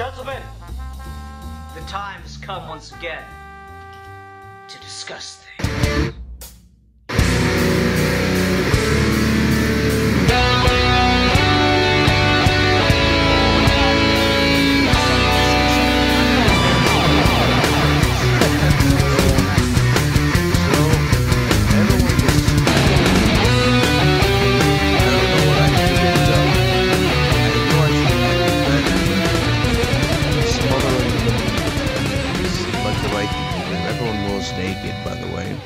Gentlemen, the time has come once again to discuss things. Naked, by the way.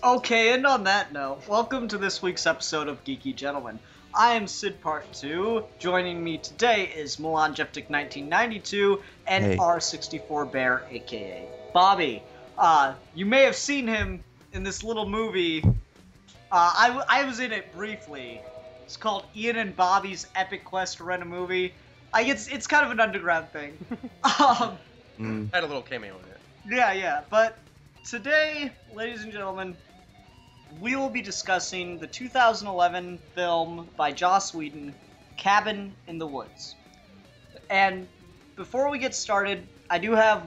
Okay, and on that note, welcome to this week's episode of Geeky Gentlemen. I am Sid Part 2. Joining me today is Milan Jeftic 1992 and Hey. R64 Bear, aka Bobby. You may have seen him in this little movie. I was in it briefly. It's called Ian and Bobby's Epic Quest to Rent a Movie. It's kind of an underground thing. Had a little cameo in it. Yeah, but today, ladies and gentlemen, we will be discussing the 2011 film by Joss Whedon, Cabin in the Woods. And before we get started, I do have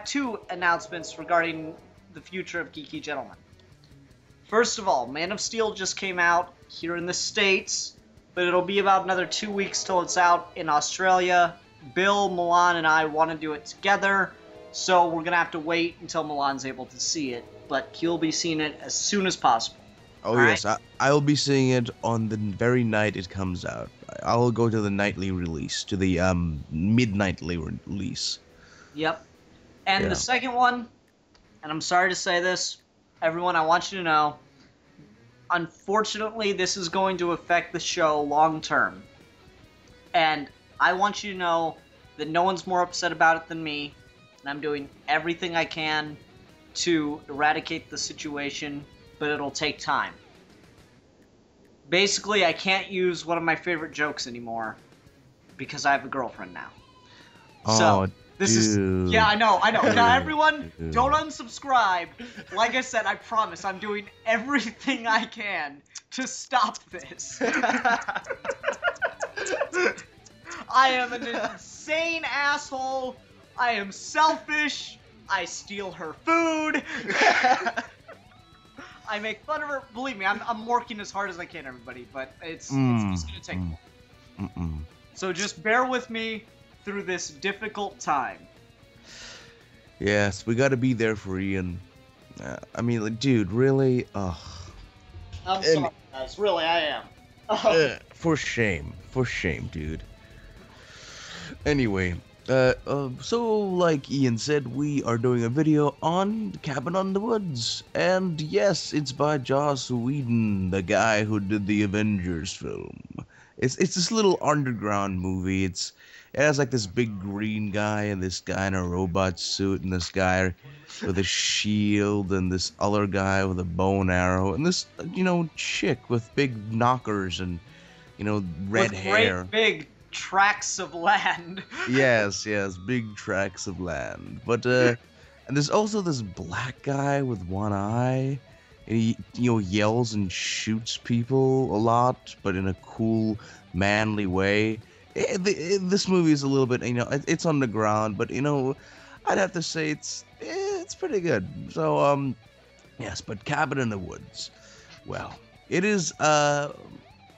two announcements regarding the future of Geeky Gentlemen. First of all, Man of Steel just came out here in the States, but it'll be about another 2 weeks till it's out in Australia. Bill, Milan, and I want to do it together, so we're going to have to wait until Milan's able to see it, but he'll be seeing it as soon as possible. Oh, All yes, right? I'll be seeing it on the very night it comes out. I'll go to the nightly release, to the midnightly release. Yep. And Yeah. the second one, and I'm sorry to say this, everyone, I want you to know, unfortunately, this is going to affect the show long term. And I want you to know that no one's more upset about it than me, and I'm doing everything I can to eradicate the situation, but it'll take time. Basically, I can't use one of my favorite jokes anymore because I have a girlfriend now. Oh, This dude. is... Yeah, I know. Now, everyone, Dude. don't unsubscribe. Like I said, I promise, I'm doing everything I can to stop this. I am an insane asshole. I am selfish. I steal her food. I make fun of her. Believe me, I'm working as hard as I can, everybody, but it's just gonna take a while. So just bear with me through this difficult time. Yes, we gotta be there for Ian. I mean, like, dude, really? Ugh. I'm sorry, guys. Really, I am. For shame, dude. Anyway, so like Ian said, we are doing a video on Cabin in the Woods, and yes, it's by Joss Whedon, the guy who did the Avengers film. It's this little underground movie. It has like this big green guy and this guy in a robot suit and this guy with a shield and this other guy with a bow and arrow and this chick with big knockers and red With hair. great big tracts of land. Yes, big tracts of land. But and there's also this black guy with one eye. And he yells and shoots people a lot, but in a cool, manly way. This movie is a little bit, it's underground, but I'd have to say it's pretty good. So yes, but Cabin in the Woods. Well, it is.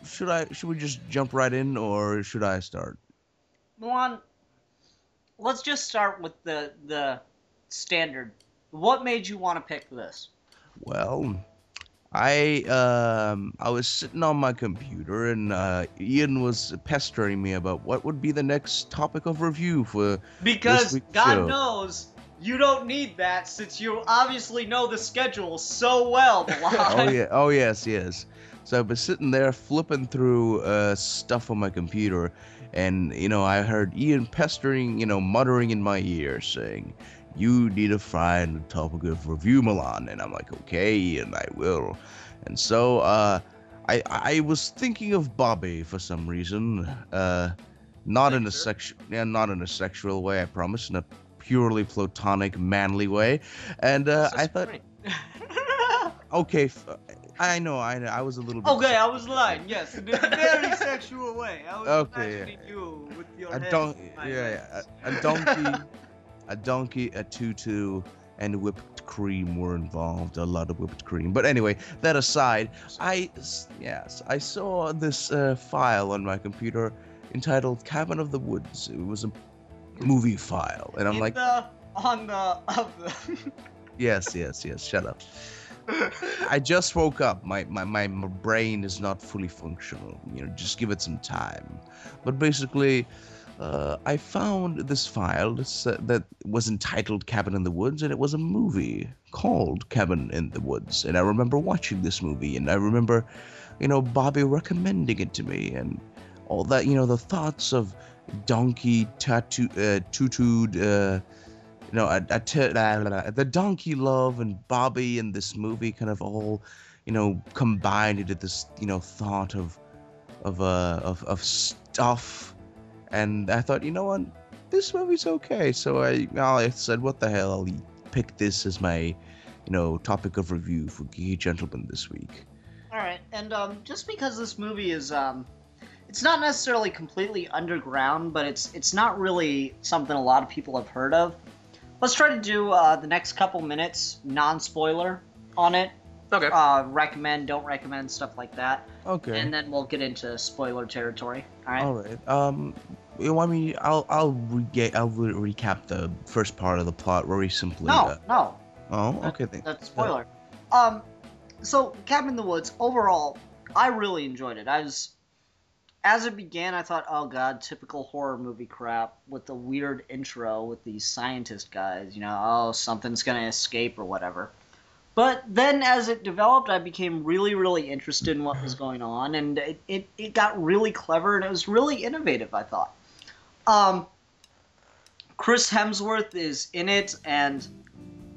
Should we just jump right in, or should I start? Milan, let's just start with the standard. What made you want to pick this? Well, I was sitting on my computer and Ian was pestering me about what would be the next topic of review for Because this week's God show. knows you don't need that since you obviously know the schedule so well, Milan. Oh yes. So I was sitting there flipping through stuff on my computer, and I heard Ian pestering, muttering in my ear, saying, "You need to find a topic of review, Milan." And I'm like, "Okay, and I will." And so I was thinking of Bobby for some reason, not in a sexual way, I promise, in a purely platonic, manly way. And I thought, Great. okay, I know. I was a little bit. Okay, I was lying. Yes, in a very sexual way. I was Okay, imagining you with your a head. donkey. in my Yeah, legs. a donkey, a donkey, a tutu, and whipped cream were involved. A lot of whipped cream. But anyway, that aside, I saw this file on my computer entitled "Cabin of the Woods." It was a movie file, and I'm like, Of the. yes. Shut up. I just woke up. My brain is not fully functional. Just give it some time. But basically, I found this file that was entitled Cabin in the Woods, and it was a movie called Cabin in the Woods. And I remember watching this movie, and I remember, Bobby recommending it to me, and all that, the thoughts of donkey tutued, the donkey love and Bobby and this movie kind of all, combined into this, thought of stuff. And I thought, what, this movie's okay. So I said, what the hell, I'll pick this as my, topic of review for Geeky Gentleman this week. All right, and just because this movie is it's not necessarily completely underground, but it's not really something a lot of people have heard of. Let's try to do the next couple minutes non-spoiler on it. Okay. Recommend, don't recommend, stuff like that. Okay. And then we'll get into spoiler territory. All right. All right. I'll recap the first part of the plot very simply. No. Oh, okay. That's spoiler. So Cabin in the Woods. Overall, I really enjoyed it. As it began, I thought, oh god, typical horror movie crap with the weird intro with these scientist guys. Oh, something's gonna escape or whatever. But then as it developed, I became really, really interested in what was going on, and it got really clever, and it was really innovative, I thought. Chris Hemsworth is in it, and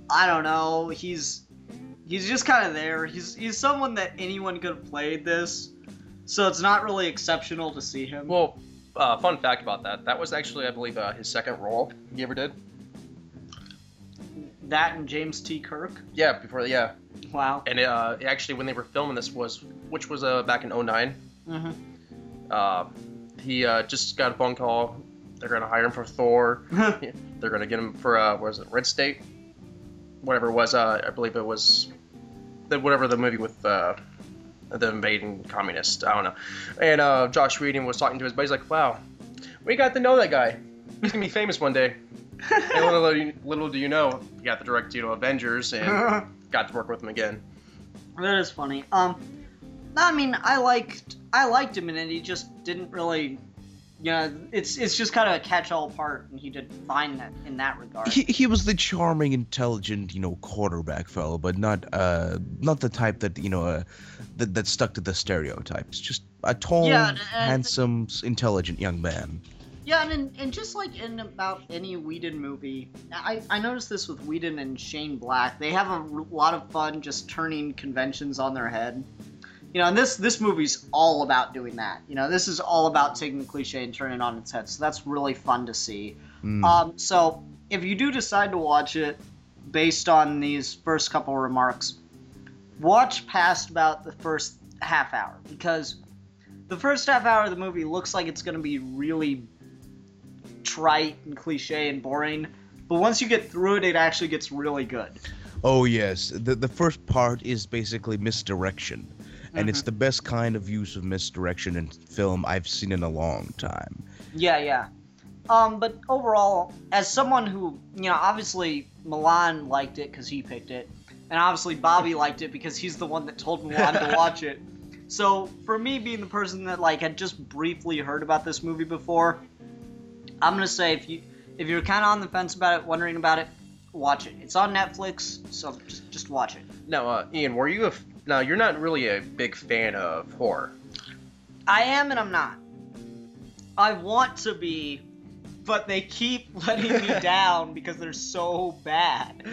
I don't know, he's just kind of there. He's someone that anyone could have played this, so it's not really exceptional to see him. Well, fun fact about that. That was actually, I believe, his second role he ever did. That and James T. Kirk? Yeah, before, yeah. Wow. And actually, when they were filming this which was back in 2009. Mm-hmm. He just got a phone call. They're going to hire him for Thor. They're going to get him for, what was it, Red State? Whatever it was, I believe it was, whatever the movie with the invading communist, I don't know. And Josh Whedon was talking to his buddy, he's like, wow, we got to know that guy. He's going to be famous one day. And little do you know, he got the direct, Avengers, and got to work with him again. That is funny. I mean, I liked him in it. He just didn't really, it's just kind of a catch-all part, and he did fine in that regard. He was the charming, intelligent, quarterback fellow, but not the type that that stuck to the stereotypes. Just a tall, handsome, intelligent young man. Yeah, and just like in about any Whedon movie, I noticed this with Whedon and Shane Black. They have a lot of fun just turning conventions on their head. And this movie's all about doing that. This is all about taking the cliche and turning it on its head. So that's really fun to see. So if you do decide to watch it, based on these first couple remarks, watch past about the first half hour, because the first half hour of the movie looks like it's going to be really trite and cliche and boring, but once you get through it, it actually gets really good. Oh yes, the first part is basically misdirection, and it's the best kind of use of misdirection in film I've seen in a long time. Yeah. But overall, as someone who, obviously Milan liked it because he picked it, and obviously Bobby liked it because he's the one that told Milan to watch it. So for me, being the person that had just briefly heard about this movie before, I'm gonna say if you're kind of on the fence about it, wondering about it, watch it. It's on Netflix, so just watch it. Now, Ian, now you're not really a big fan of horror. I am and I'm not. I want to be, but they keep letting me down because they're so bad.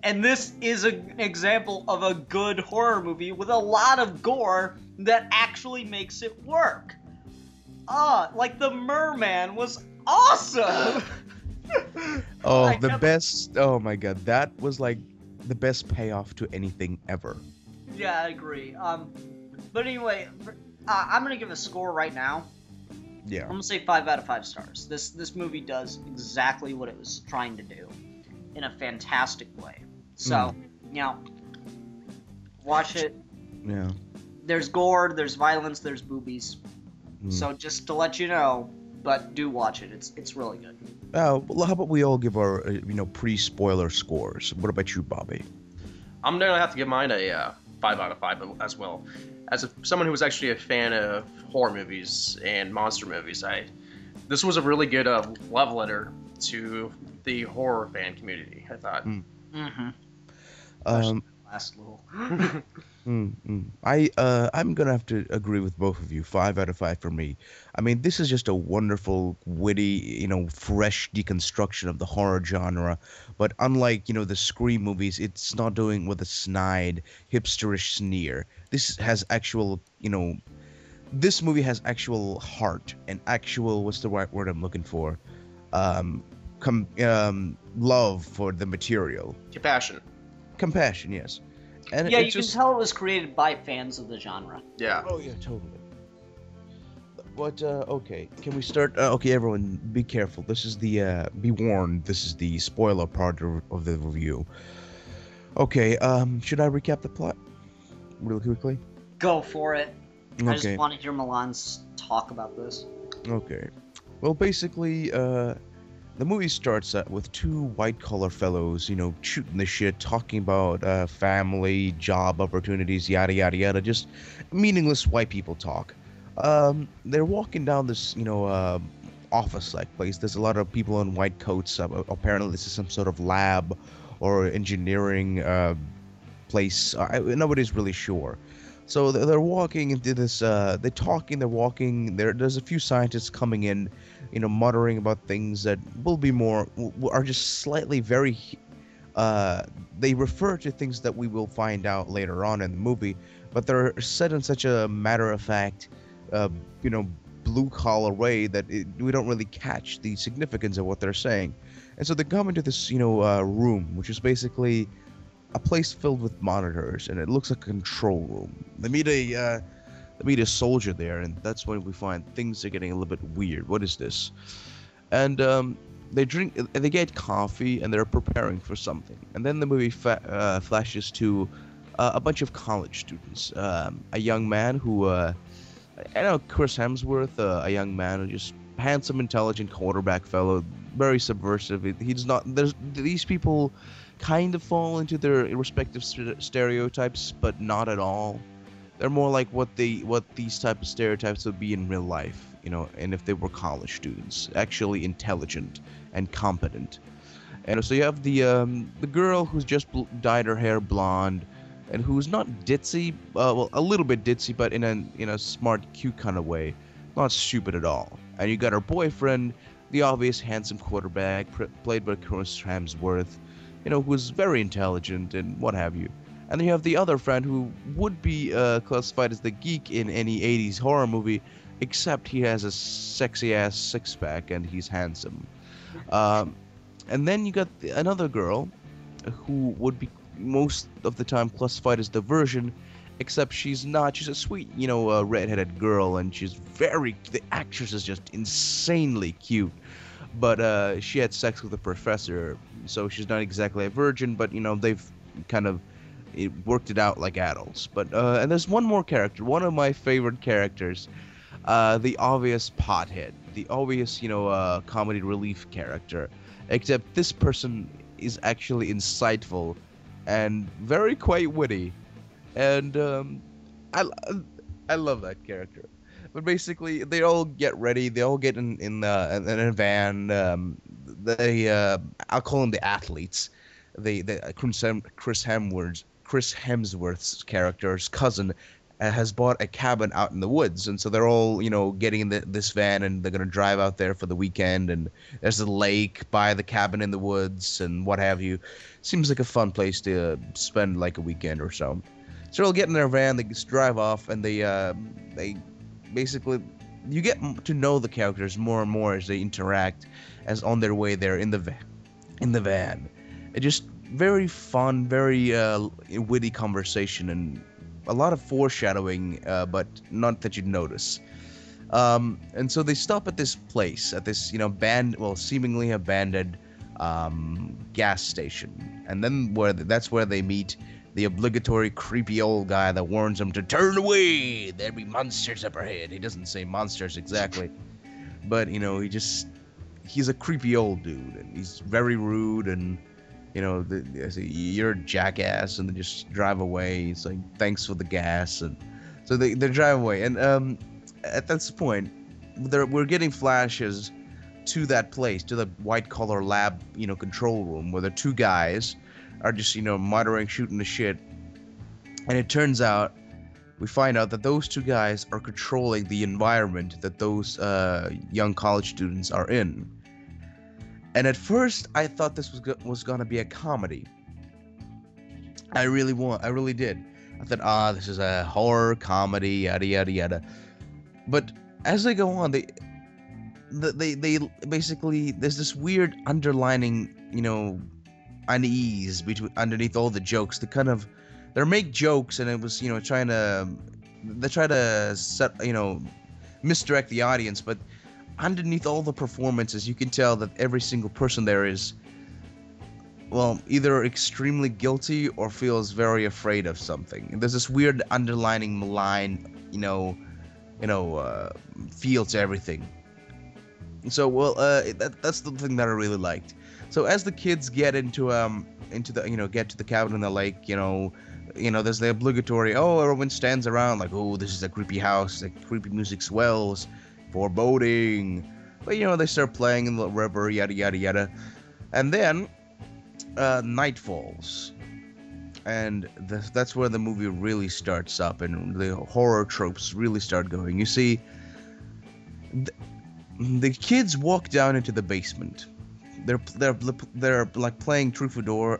And this is an example of a good horror movie with a lot of gore that actually makes it work. Like the Merman was awesome! Oh, the best. Oh my god, that was like the best payoff to anything ever. Yeah, I agree. But anyway, I'm gonna give a score right now. Yeah. I'm gonna say 5 out of 5 stars. This movie does exactly what it was trying to do, in a fantastic way. So, you know, watch it. Yeah. There's gore, there's violence, there's boobies. Mm. So just to let you know, but do watch it. It's really good. Well, how about we all give our pre-spoiler scores? What about you, Bobby? I'm gonna have to give mine a 5 out of 5 as well. As someone who was actually a fan of horror movies and monster movies, this was a really good love letter to the horror fan community, I thought. Mm-hmm. Last little. I'm gonna have to agree with both of you. 5 out of 5 for me. I mean, this is just a wonderful, witty, fresh deconstruction of the horror genre. But unlike the Scream movies, it's not doing with a snide, hipsterish sneer. This has actual, this movie has actual heart and actual, what's the right word I'm looking for? Love for the material. Compassion, yes. And Yeah, it's you just... can tell it was created by fans of the genre. Yeah. Oh yeah, totally. But okay, can we start? Okay, everyone, be careful. This is the be warned. This is the spoiler part of the review. Okay, should I recap the plot really quickly? Go for it. I just Okay. want to hear Milan's talk about this. Okay. Well, basically, the movie starts with two white-collar fellows, shooting the shit, talking about family, job opportunities, yada yada yada, just meaningless white people talk. They're walking down this, office-like place. There's a lot of people in white coats. Apparently, this is some sort of lab or engineering place. Nobody's really sure. So they're walking into this. They're talking. They're walking. There's a few scientists coming in, muttering about things that will be more are just slightly very. They refer to things that we will find out later on in the movie, but they're said in such a matter-of-fact, blue collar way that we don't really catch the significance of what they're saying. And so they come into this, room, which is basically a place filled with monitors, and it looks like a control room. They meet a soldier there, and that's when we find things are getting a little bit weird. What is this? And they get coffee, and they're preparing for something. And then the movie flashes to a bunch of college students. A young man who, I know Chris Hemsworth, a young man who just handsome, intelligent quarterback fellow, very subversive. He's not. There's these people kind of fall into their respective stereotypes, but not at all. They're more like what these type of stereotypes would be in real life, and if they were college students, actually intelligent and competent. And so you have the girl who's just dyed her hair blonde, and who's not ditzy, well, a little bit ditzy, but in a smart, cute kind of way, not stupid at all. And you got her boyfriend, the obvious handsome quarterback, played by Chris Hemsworth, who's very intelligent and what have you. And then you have the other friend who would be classified as the geek in any 80s horror movie, except he has a sexy-ass six-pack and he's handsome. And then you got another girl who would be most of the time classified as diversion, except she's not. She's a sweet, redheaded girl, and the actress is just insanely cute. But she had sex with a professor, so she's not exactly a virgin, but they've kind of worked it out like adults. But and there's one more character, one of my favorite characters, the obvious pothead, the obvious comedy relief character, except this person is actually insightful and very quite witty, and I love that character. But basically, they all get ready. They all get in a van. I'll call them the athletes. Chris Hemsworth's character's cousin has bought a cabin out in the woods, and so they're all getting in this van, and they're gonna drive out there for the weekend. And there's a lake by the cabin in the woods, and what have you. Seems like a fun place to spend like a weekend or so. So they'll get in their van, they just drive off, and they basically, you get to know the characters more and more as they interact, as on their way there in the van. It just very fun, very witty conversation, and a lot of foreshadowing, but not that you'd notice. And so they stop at this place, at this, seemingly abandoned gas station. And then that's where they meet the obligatory creepy old guy that warns them to turn away. There be monsters up ahead. He doesn't say monsters exactly, but he's a creepy old dude, and he's very rude, and you're a jackass, and they just drive away. He's like, thanks for the gas, and so they drive away, and at this point, we're getting flashes to that place, to the white collar lab, control room, where the two guys are just, muttering, shooting the shit. And it turns out, we find out that those two guys are controlling the environment that those young college students are in. And at first, I thought this was gonna be a comedy. I really did. I thought, this is a horror comedy, yada yada yada. But as they go on, they basically, there's this weird underlining, unease underneath all the jokes. They make jokes, and it was, they try to set, misdirect the audience, but underneath all the performances, you can tell that every single person there is, well, either extremely guilty or feels very afraid of something. And there's this weird underlining malign, feel to everything. So, well, that's the thing that I really liked. So as the kids get into the get to the cabin in the lake, there's the obligatory, everyone stands around like, this is a creepy house, like creepy music swells, foreboding. But they start playing in the river, yada yada yada, and then night falls, and that's where the movie really starts up, and the horror tropes really start going. You see, the kids walk down into the basement. They're like playing Truth or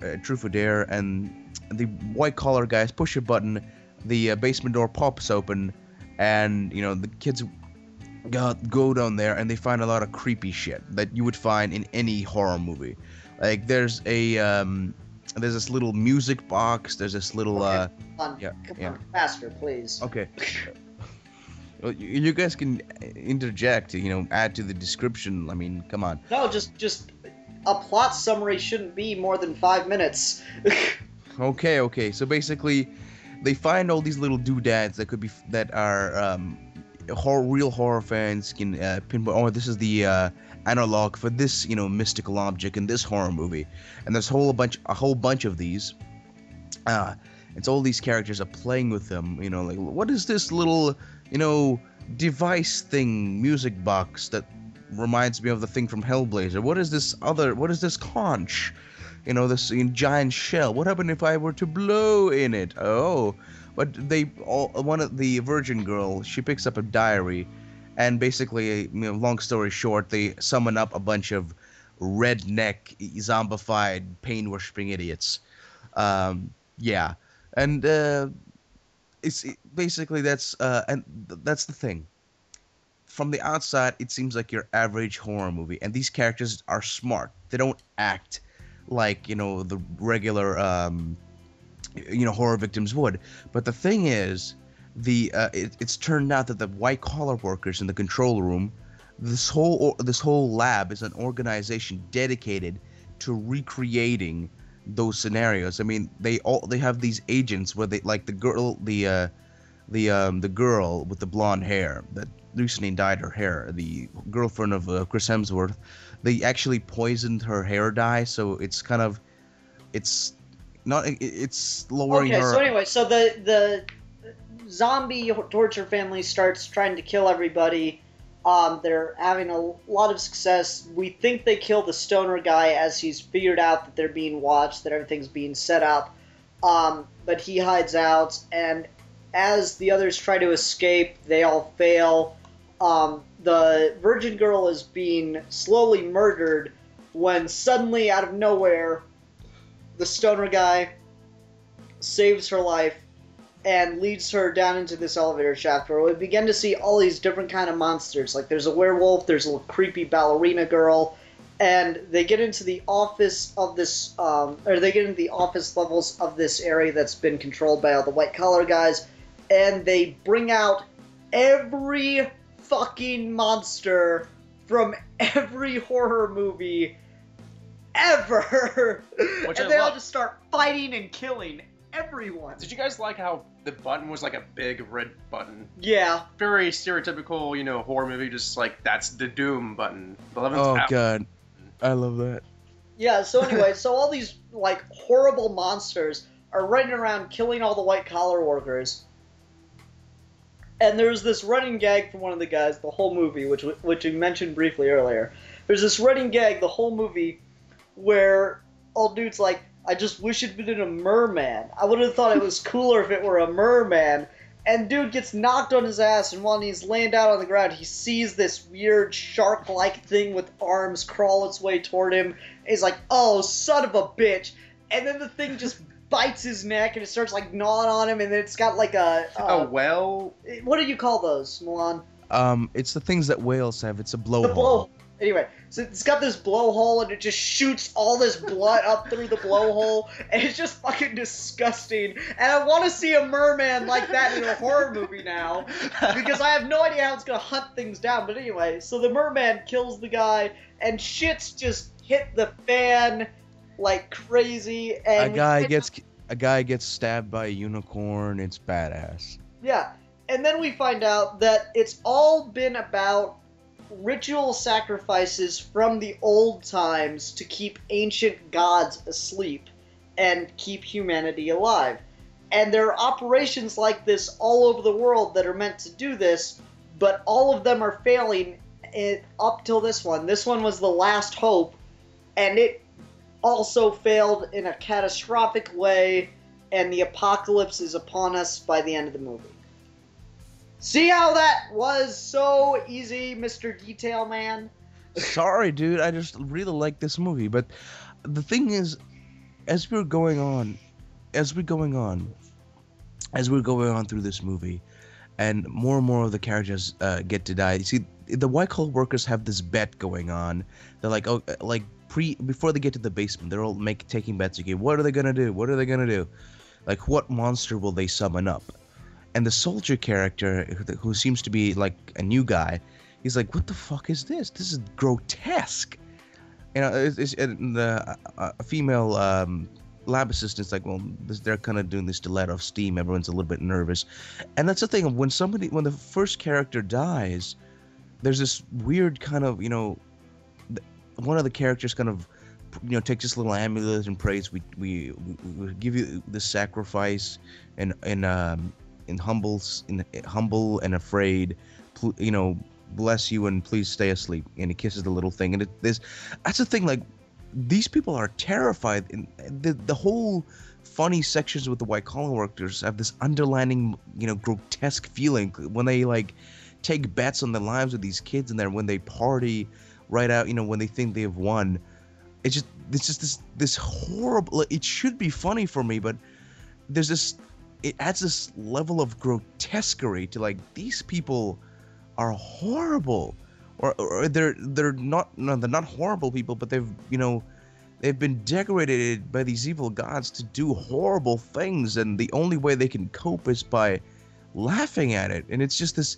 Dare, and the white collar guys push a button, the basement door pops open, and the kids go down there, and they find a lot of creepy shit that you would find in any horror movie. Like there's this little music box. There's this little Come on, faster, please. Okay. Well, you guys can interject, add to the description. I mean, come on. No, just a plot summary shouldn't be more than 5 minutes. Okay. So basically, they find all these little doodads that are real horror fans can pinpoint. This is the analog for this, mystical object in this horror movie, and there's a whole bunch of these. It's all these characters are playing with them. Like, what is this little, device thing, music box that reminds me of the thing from Hellblazer? What is this conch? This giant shell. What happened if I were to blow in it? Oh, but one of the virgin girl, she picks up a diary, and basically, long story short, they summon up a bunch of redneck, zombified, pain-worshipping idiots. Yeah, and basically that's the thing. From the outside, it seems like your average horror movie, and these characters are smart. They don't act like the regular horror victims would. But the thing is, it's turned out that the white collar workers in the control room, this whole lab is an organization dedicated to recreating those scenarios. I mean, they have these agents where they, like the girl with the blonde hair that recently dyed her hair, the girlfriend of Chris Hemsworth. They actually poisoned her hair dye, so it's lowering her. Okay, so anyway, so the zombie torture family starts trying to kill everybody. They're having a lot of success. We think they kill the stoner guy as he's figured out that they're being watched, that everything's being set up. But he hides out, and as the others try to escape, they all fail. The virgin girl is being slowly murdered when suddenly, out of nowhere, the stoner guy saves her life and leads her down into this elevator shaft where we begin to see all these different kind of monsters. Like, there's a werewolf, there's a little creepy ballerina girl, and they get into the office of this, or they get into the office levels of this area that's been controlled by all the white collar guys, and they bring out every fucking monster from every horror movie ever. Which And I they all love. just start fighting and killing everyone. Did you guys like how the button was like a big red button? Yeah. Very stereotypical, horror movie, just like that's the doom button. The 11th Oh hour. god, I love that. Yeah, so anyway, so all these, like, horrible monsters are running around killing all the white-collar workers. And there's this running gag from one of the guys the whole movie, which we mentioned briefly earlier. There's this running gag the whole movie where old dude's like, I just wish it'd been a merman. I would have thought it was cooler if it were a merman. And dude gets knocked on his ass, and while he's laying down on the ground, he sees this weird shark-like thing with arms crawl its way toward him. And he's like, oh, son of a bitch. And then the thing just bites his neck, and it starts, like, gnawing on him, and then it's got, like, Well... What do you call those, Milan? It's the things that whales have. It's a The blowhole. blow... Anyway, so it's got this blowhole, and it just shoots all this blood up through the blowhole, and it's just fucking disgusting. And I want to see a merman like that in a horror movie now, because I have no idea how it's going to hunt things down. But anyway, so the merman kills the guy, and shit's just hit the fan like crazy. And A guy gets stabbed by a unicorn. It's badass. Yeah, and then we find out that it's all been about ritual sacrifices from the old times to keep ancient gods asleep and keep humanity alive. And there are operations like this all over the world that are meant to do this, but all of them are failing up till this one. This one was the last hope, and it also failed in a catastrophic way, and the apocalypse is upon us by the end of the movie. See how that was so easy, Mr. Detail Man? Sorry, dude. I just really like this movie. But the thing is, as we're going on through this movie, and more of the characters get to die. You see, the white collar workers have this bet going on. They're like, before they get to the basement, they're all taking bets. Okay, what are they gonna do? What are they gonna do? Like, what monster will they summon up? And the soldier character, who seems to be like a new guy, he's like, "What the fuck is this? This is grotesque." And a female lab assistant's like, "Well, they're kind of doing this to let off steam. Everyone's a little bit nervous." And that's the thing. When the first character dies, there's this weird kind of, one of the characters kind of, takes this little amulet and prays, we give you this sacrifice, and humble and afraid, bless you and please stay asleep. And he kisses the little thing, and that's the thing. Like, these people are terrified, and the whole funny sections with the white collar workers have this underlining, grotesque feeling when they like take bets on the lives of these kids, and then when they party right out, when they think they have won. It's just this horrible. It should be funny for me, but it adds this level of grotesquerie to, like, these people are horrible, or they're not horrible people, but they've been decorated by these evil gods to do horrible things, and the only way they can cope is by laughing at it. And it's just this.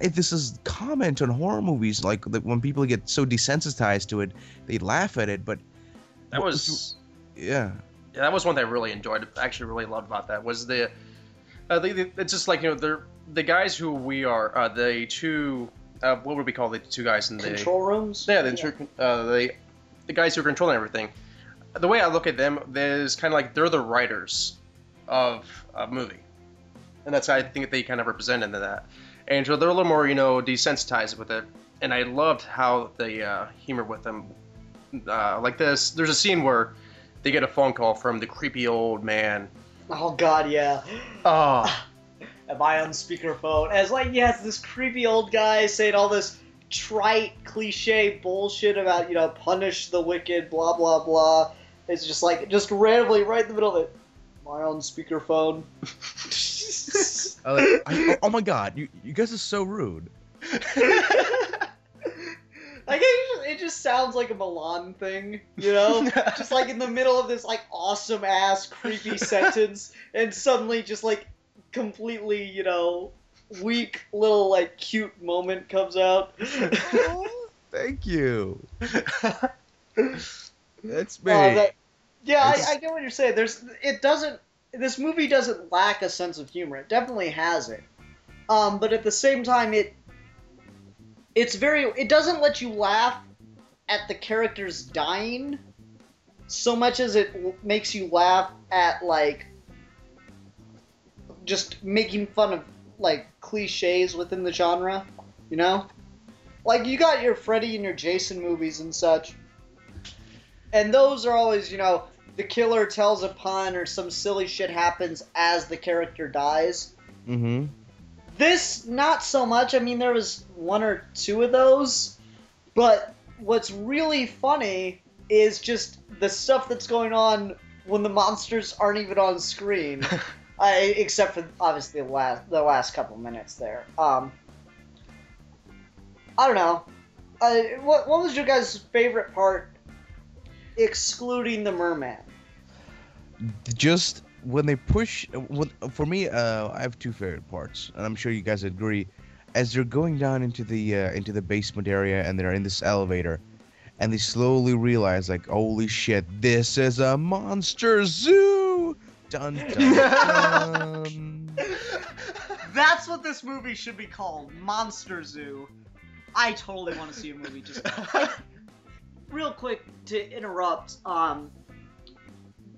This is comment on horror movies, like when people get so desensitized to it, they laugh at it. But that was yeah, that was one thing I really enjoyed. Actually, really loved about that was it's just like, they're the guys who we are the two. What would we call the two guys in the control rooms? Yeah, the guys who are controlling everything. The way I look at them is kind of like they're the writers of a movie, and that's how I think they kind of represent into that. And so they're a little more, desensitized with it. And I loved how they humor with them. Like this, there's a scene where they get a phone call from the creepy old man. Oh God, yeah. Oh. Am I on speakerphone? As like, yes, this creepy old guy saying all this trite, cliche bullshit about, punish the wicked, blah blah blah. It's just like, randomly right in the middle of it. Am I on speakerphone? oh my God, you guys are so rude. Like, it just sounds like a Milan thing, you know? Just like in the middle of this like awesome ass creepy sentence, and suddenly just like completely, you know, weak little like cute moment comes out. Oh, thank you. That's me. Yeah, It's- I get what you're saying. This movie doesn't lack a sense of humor. It definitely has it. But at the same time, it doesn't let you laugh at the characters dying so much as it makes you laugh at like just making fun of like cliches within the genre, you know? Like you got your Freddy and your Jason movies and such. And those are always, you know, the killer tells a pun or some silly shit happens as the character dies. Mm-hmm. This, not so much. I mean, there was one or two of those. But what's really funny is just the stuff that's going on when the monsters aren't even on screen. Except for, obviously, the last couple minutes there. I don't know. What was your guys' favorite part, excluding the merman? Just when they push, for me, I have two favorite parts, and I'm sure you guys agree. As they're going down into the basement area, and they're in this elevator, and they slowly realize, like, holy shit, this is a monster zoo. Dun dun dun. That's what this movie should be called, Monster Zoo. I totally want to see a movie just real quick to interrupt.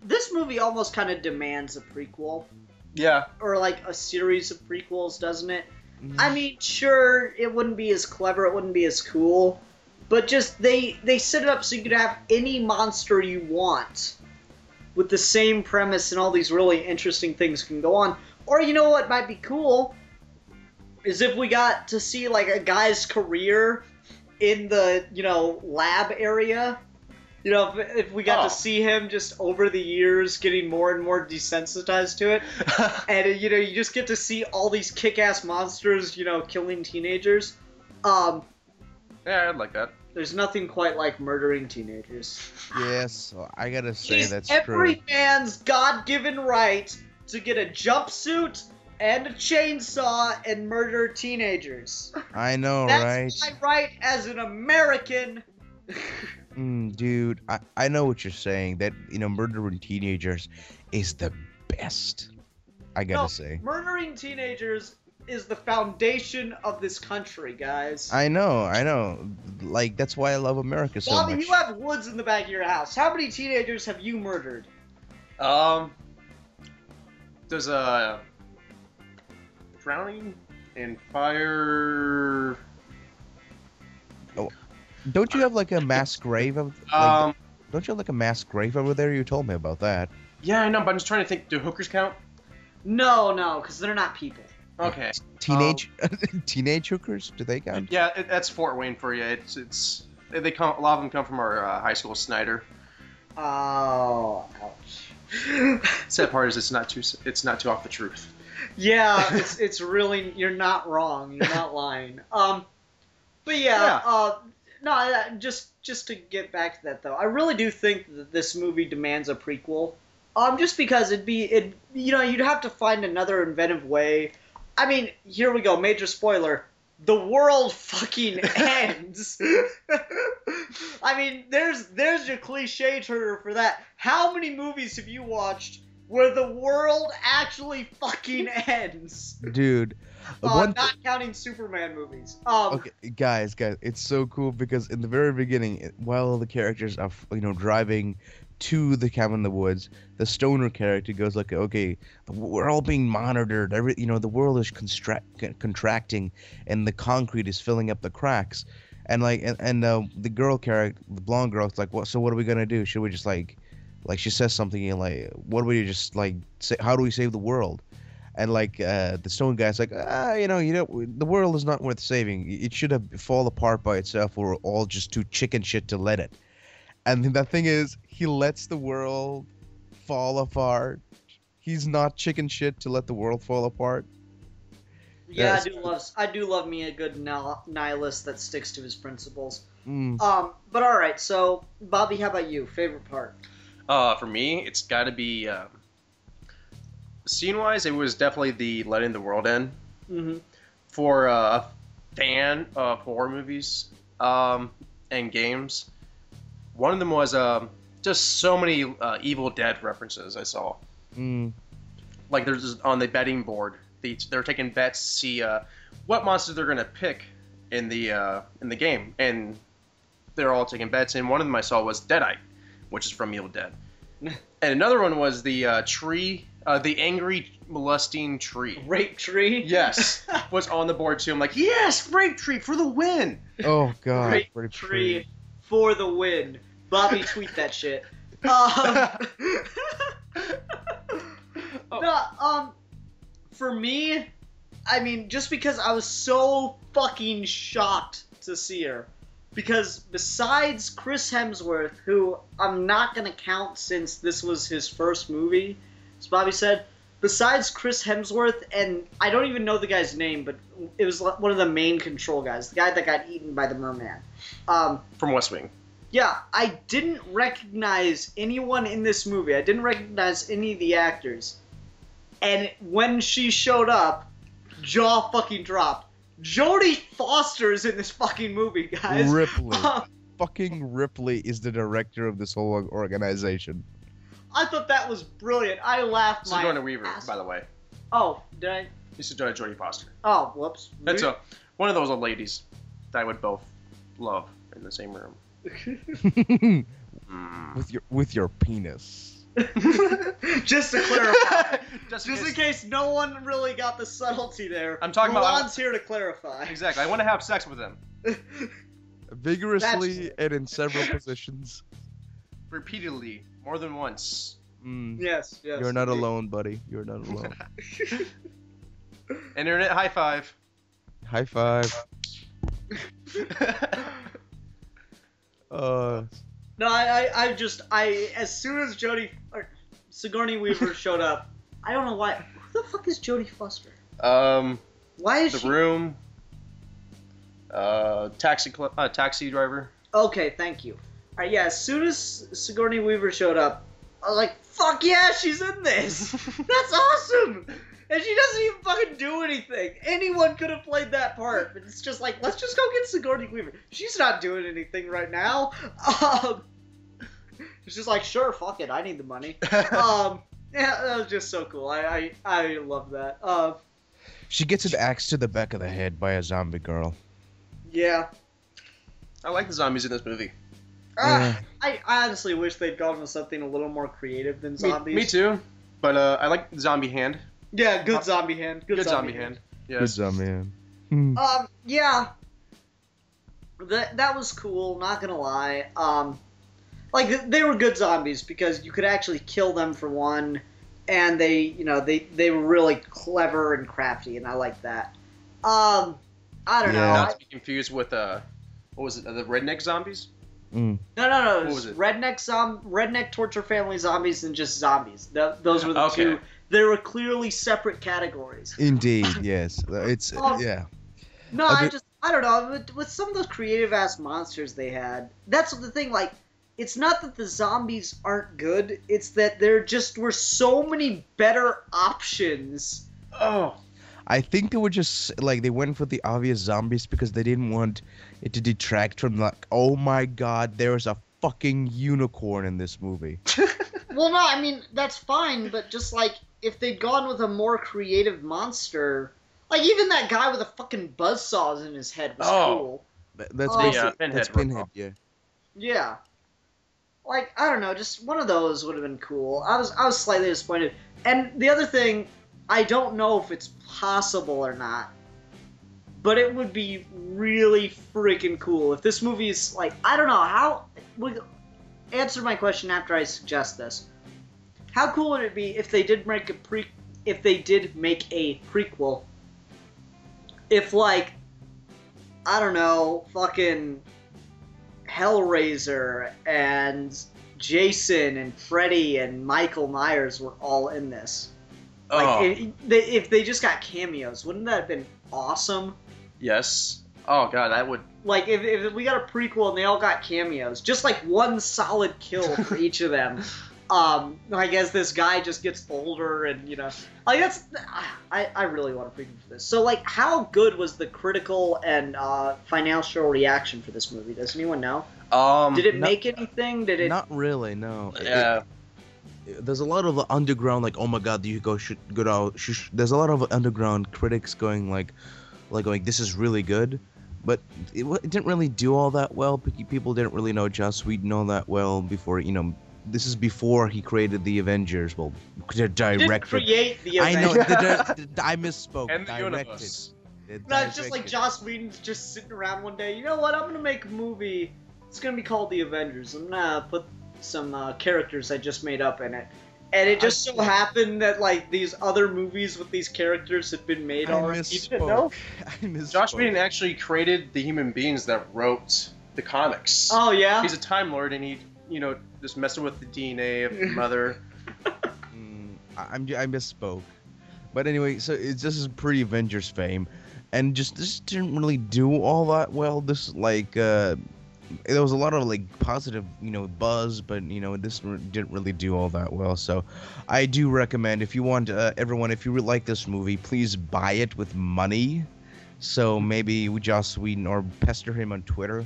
This movie almost kind of demands a prequel. Yeah. Or like a series of prequels, doesn't it? I mean, sure, it wouldn't be as clever, it wouldn't be as cool, but just they set it up so you could have any monster you want with the same premise and all these really interesting things can go on. Or you know what might be cool is if we got to see like a guy's career in the, you know, lab area. You know, if we got to see him just over the years getting more and more desensitized to it. And, you know, you just get to see all these kick-ass monsters, you know, killing teenagers. Yeah, I'd like that. There's nothing quite like murdering teenagers. Yes, I gotta say It's that's every true. man's God-given right to get a jumpsuit and a chainsaw and murder teenagers. I know, right? That's my right as an American. Dude, I know what you're saying. That, you know, murdering teenagers is the best. I gotta say. Murdering teenagers is the foundation of this country, guys. I know. Like, that's why I love America so Bobby, much. you have woods in the back of your house. How many teenagers have you murdered? There's a drowning and fire. Don't you have like a mass grave? Don't you have like a mass grave over there? You told me about that. Yeah, I know, but I'm just trying to think. Do hookers count? No, because they're not people. Okay. Teenage hookers? Do they count? Yeah, that's Fort Wayne for you. They come. A lot of them come from our high school, Snyder. Oh, ouch. Sad part is it's not too off the truth. Yeah, it's really, you're not wrong. You're not lying. But yeah. No, just to get back to that though, I really do think that this movie demands a prequel. Just because you know, you'd have to find another inventive way. I mean, here we go, major spoiler. The world fucking ends. I mean, there's your cliche trigger for that. How many movies have you watched where the world actually fucking ends? Dude. Not counting Superman movies. Okay, guys, it's so cool because in the very beginning, while the characters are, you know, driving to the cabin in the woods, the stoner character goes like, okay, we're all being monitored. You know, the world is contracting, and the concrete is filling up the cracks. And like, the girl character, the blonde girl, is like, what? So what are we gonna do? Should we just like she says something and like, what do we just like say? How do we save the world? And like the stone guy's like, you know, the world is not worth saving. It should have fall apart by itself. We're all just too chicken shit to let it. And the thing is, he lets the world fall apart. He's not chicken shit to let the world fall apart. Yeah, I do love me a good nihilist that sticks to his principles. But all right. So, Bobby, how about you? Favorite part? For me, it's got to be scene-wise. It was definitely the letting the world in. Mm-hmm. For a fan of horror movies and games, one of them was just so many Evil Dead references I saw. Like there's on the betting board, they're taking bets to see what monster they're gonna pick in the game, and they're all taking bets. And one of them I saw was Deadite, which is from Evil Dead, and another one was the tree, the angry molesting tree. Rape tree. Yes, was on the board too. I'm like, yes, rape tree for the win. Oh God, Rape tree for the win. Bobby, tweet that shit. No, for me, I mean, just because I was so fucking shocked to see her. Because besides Chris Hemsworth, who I'm not going to count since this was his first movie, as Bobby said, besides Chris Hemsworth, and I don't even know the guy's name, but it was one of the main control guys, the guy that got eaten by the merman. From West Wing. Yeah, I didn't recognize anyone in this movie. I didn't recognize any of the actors. And when she showed up, jaw fucking dropped. Jodie Foster is in this fucking movie, guys. Ripley. Fucking Ripley is the director of this whole organization. I thought that was brilliant. I laughed my Sigourney Weaver, ass by the way. Oh, did I? This is Jodie Foster. Oh, whoops. That's one of those old ladies that I would both love in the same room. With your penis. Just to clarify. Just in case no one really got the subtlety there. I'm talking about- Milan's here to clarify. Exactly. I want to have sex with him. Vigorously and in several positions. Repeatedly. More than once. Yes. You're not alone, buddy. You're not alone. Internet high five. High five. No, I as soon as Sigourney Weaver showed up, I don't know why. Who the fuck is Jodie Foster? Why is The she? Room. Taxi driver. Okay, thank you. Alright, yeah, as soon as Sigourney Weaver showed up, I was like, fuck yeah, she's in this! That's awesome! And she doesn't even fucking do anything. Anyone could have played that part, but it's just like, let's just go get Sigourney Weaver. She's not doing anything right now. It's just like, sure, fuck it, I need the money. Yeah, that was just so cool. I love that. She gets an axe to the back of the head by a zombie girl. Yeah. I like the zombies in this movie. I honestly wish they'd gone with something a little more creative than zombies. Me too. But I like the zombie hand. Yeah, good zombie hand. Good zombie hand. Yes. Good zombie hand. Yeah. That was cool, not gonna lie. Like, they were good zombies because you could actually kill them for one, and they were really clever and crafty, and I like that. I don't know. Not to be confused with, what was it, the redneck zombies? No. What It was it? Redneck torture family zombies and just zombies. Those were the two. They were clearly separate categories. Indeed, yes. It's yeah. No, I don't know. With some of those creative ass monsters they had, that's the thing. Like, it's not that the zombies aren't good. It's that there just were so many better options. Oh. I think they were just like they went for the obvious zombies because they didn't want it to detract from like, oh my god, there's a fucking unicorn in this movie. Well, no, I mean that's fine, but just like if they'd gone with a more creative monster, like even that guy with the fucking buzzsaws in his head was cool. That's Pinhead. That's Pinhead, yeah. Yeah. Like, I don't know, just one of those would have been cool. I was slightly disappointed. And the other thing, I don't know if it's possible or not, but it would be really freaking cool if this movie is like, I don't know how. Answer my question after I suggest this. How cool would it be if they did make a prequel? If like, I don't know, fucking Hellraiser and Jason and Freddy and Michael Myers were all in this. Like, if they just got cameos, wouldn't that have been awesome? Yes. Oh god, that would. Like, if we got a prequel and they all got cameos, just like one solid kill for each of them. I guess this guy just gets older and, you know, like that's, I really want a prequel for this. So, like, how good was the critical and financial reaction for this movie? Does anyone know? Did it make anything? Did it? Not really, no. Yeah. There's a lot of underground, like, oh my god, you should go out. There's a lot of underground critics going like this is really good, but it didn't really do all that well. People didn't really know Joss Whedon all that well before, you know. This is before he created the Avengers. Well, directed. He didn't create the I know. Avengers. I misspoke. And the Directed. universe. No, it's just like Joss Whedon's just sitting around one day. You know what? I'm gonna make a movie. It's gonna be called The Avengers. I'm gonna put some characters I just made up in it. And it just so happened that like these other movies with these characters had been made already. You didn't know? I misspoke. Josh Whedon actually created the human beings that wrote the comics. Oh yeah. He's a Time Lord, and he, you know, just messing with the DNA of the mother. I misspoke. But anyway, so this is pre-Avengers fame, and this didn't really do all that well. This like there was a lot of like positive, you know, buzz, but you know this didn't really do all that well. So I do recommend, if you want everyone, if you really like this movie, please buy it with money. So maybe with Joss Whedon or pester him on Twitter,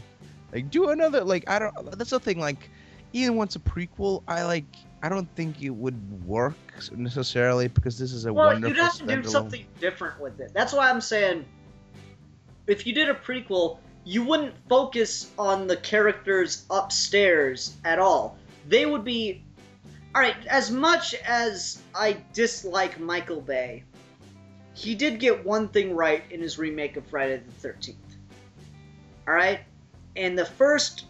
like do another like I don't. That's the thing. Like even once a prequel, I don't think it would work necessarily because this is a wonderful. You'd have to do something different with it. That's why I'm saying, if you did a prequel, you wouldn't focus on the characters upstairs at all. They would be... Alright, as much as I dislike Michael Bay, he did get one thing right in his remake of Friday the 13th. Alright? And the first,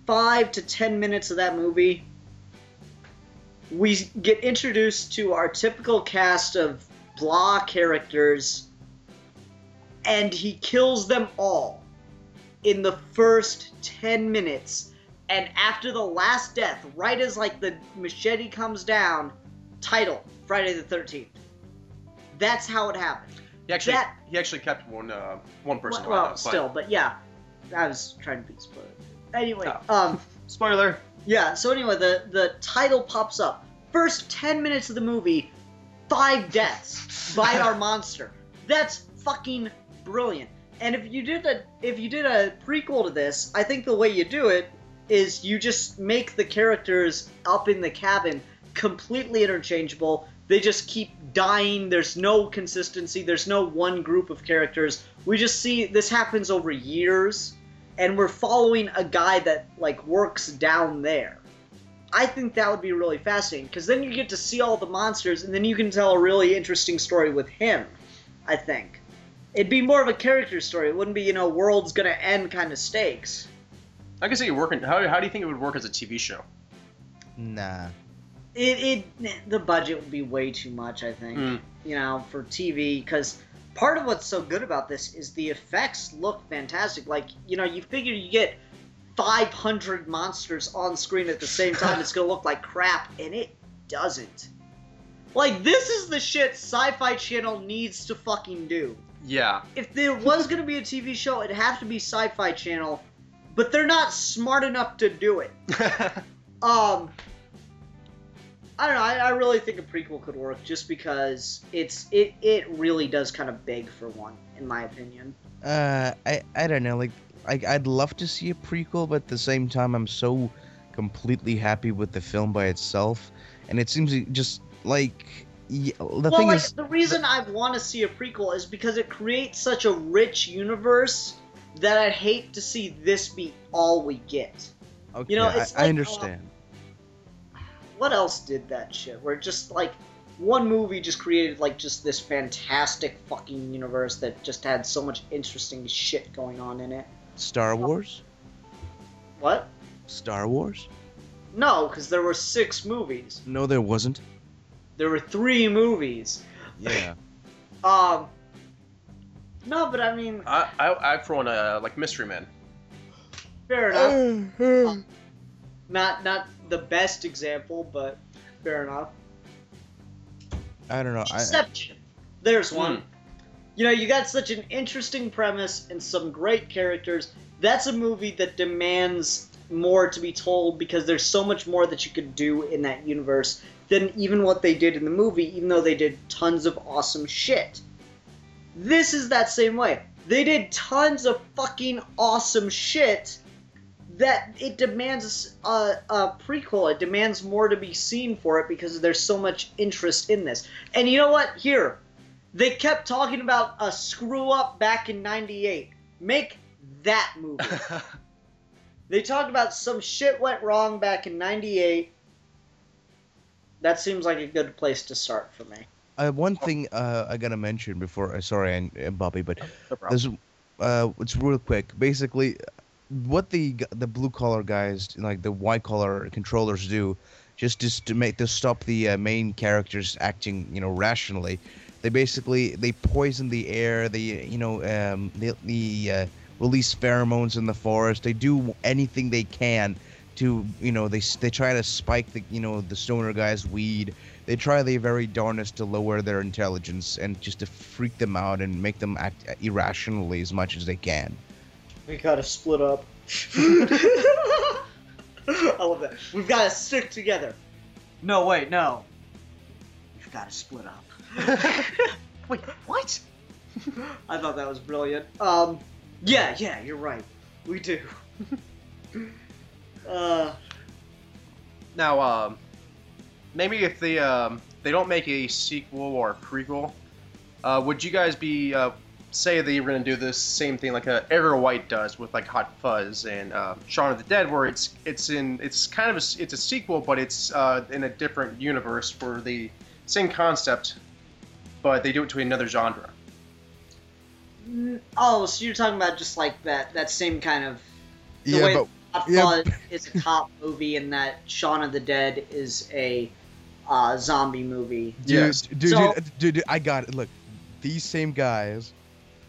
5 to 10 minutes of that movie, we get introduced to our typical cast of blah characters, and he kills them all in the first 10 minutes. And after the last death, right as like the machete comes down, title, Friday the 13th. That's how it happened. He actually kept one person alive. Well, still, but yeah. I was trying to be spoiler. Anyway, spoiler. Yeah, so anyway, the title pops up. First 10 minutes of the movie, 5 deaths by our monster. That's fucking brilliant. And if you did a prequel to this, I think the way you do it is you just make the characters up in the cabin completely interchangeable. They just keep dying. There's no consistency. There's no one group of characters. We just see this happens over years, and we're following a guy that like works down there. I think that would be really fascinating, because then you get to see all the monsters, and then you can tell a really interesting story with him, I think. It'd be more of a character story. It wouldn't be, you know, world's gonna end kind of stakes. I can see it working. How do you think it would work as a TV show? Nah. The budget would be way too much, I think, you know, for TV, because part of what's so good about this is the effects look fantastic. Like, you know, you figure you get 500 monsters on screen at the same time, it's gonna look like crap, and it doesn't. Like, this is the shit Sci-Fi Channel needs to fucking do. Yeah. If there was gonna be a TV show, it'd have to be Sci-Fi Channel, but they're not smart enough to do it. I don't know, I really think a prequel could work, just because it really does kind of beg for one, in my opinion. I don't know, like I'd love to see a prequel, but at the same time, I'm so completely happy with the film by itself, and it seems just like the reason I want to see a prequel is because it creates such a rich universe that I'd hate to see this be all we get. Okay, you know, it's I understand. What else did that shit? Where just like one movie just created like just this fantastic fucking universe that just had so much interesting shit going on in it. Star Wars? What? Star Wars? No, because there were 6 movies. No, there wasn't. There were 3 movies. Yeah. No, but I mean, I for one like Mystery Men. fair enough. Not the best example, but fair enough. I don't know. Inception. There's one. You know, you got such an interesting premise and some great characters. That's a movie that demands more to be told because there's so much more that you could do in that universe than even what they did in the movie, even though they did tons of awesome shit. This is that same way. They did tons of fucking awesome shit that it demands a prequel. It demands more to be seen for it because there's so much interest in this. And you know what? Here, they kept talking about a screw-up back in 98. Make that movie. They talked about some shit went wrong back in 98. That seems like a good place to start for me. One thing I gotta mention before, sorry, Bobby, but No problem. there's it's real quick. Basically, what the blue collar guys, like the white collar controllers, do, just to stop the main characters acting, rationally. They basically poison the air. They release pheromones in the forest. They do anything they can to they try to spike the stoner guys' weed. They try their very darnest to lower their intelligence and just to freak them out and make them act irrationally as much as they can. We gotta split up. I love that. We've gotta stick together. No, wait, no. We've gotta split up. Wait, what? I thought that was brilliant. Yeah, you're right. We do. Now, maybe if they don't make a sequel or a prequel, would you guys be say they were gonna do this same thing like Edgar White does with like Hot Fuzz and Shaun of the Dead, where it's kind of it's a sequel, but it's in a different universe for the same concept, but they do it to another genre. Oh, so you're talking about just like that same kind of the Yeah, way but Hot yeah. Fuzz is a cop movie and that Shaun of the Dead is a zombie movie. Dude, Yes. dude, I got it. Look, these same guys,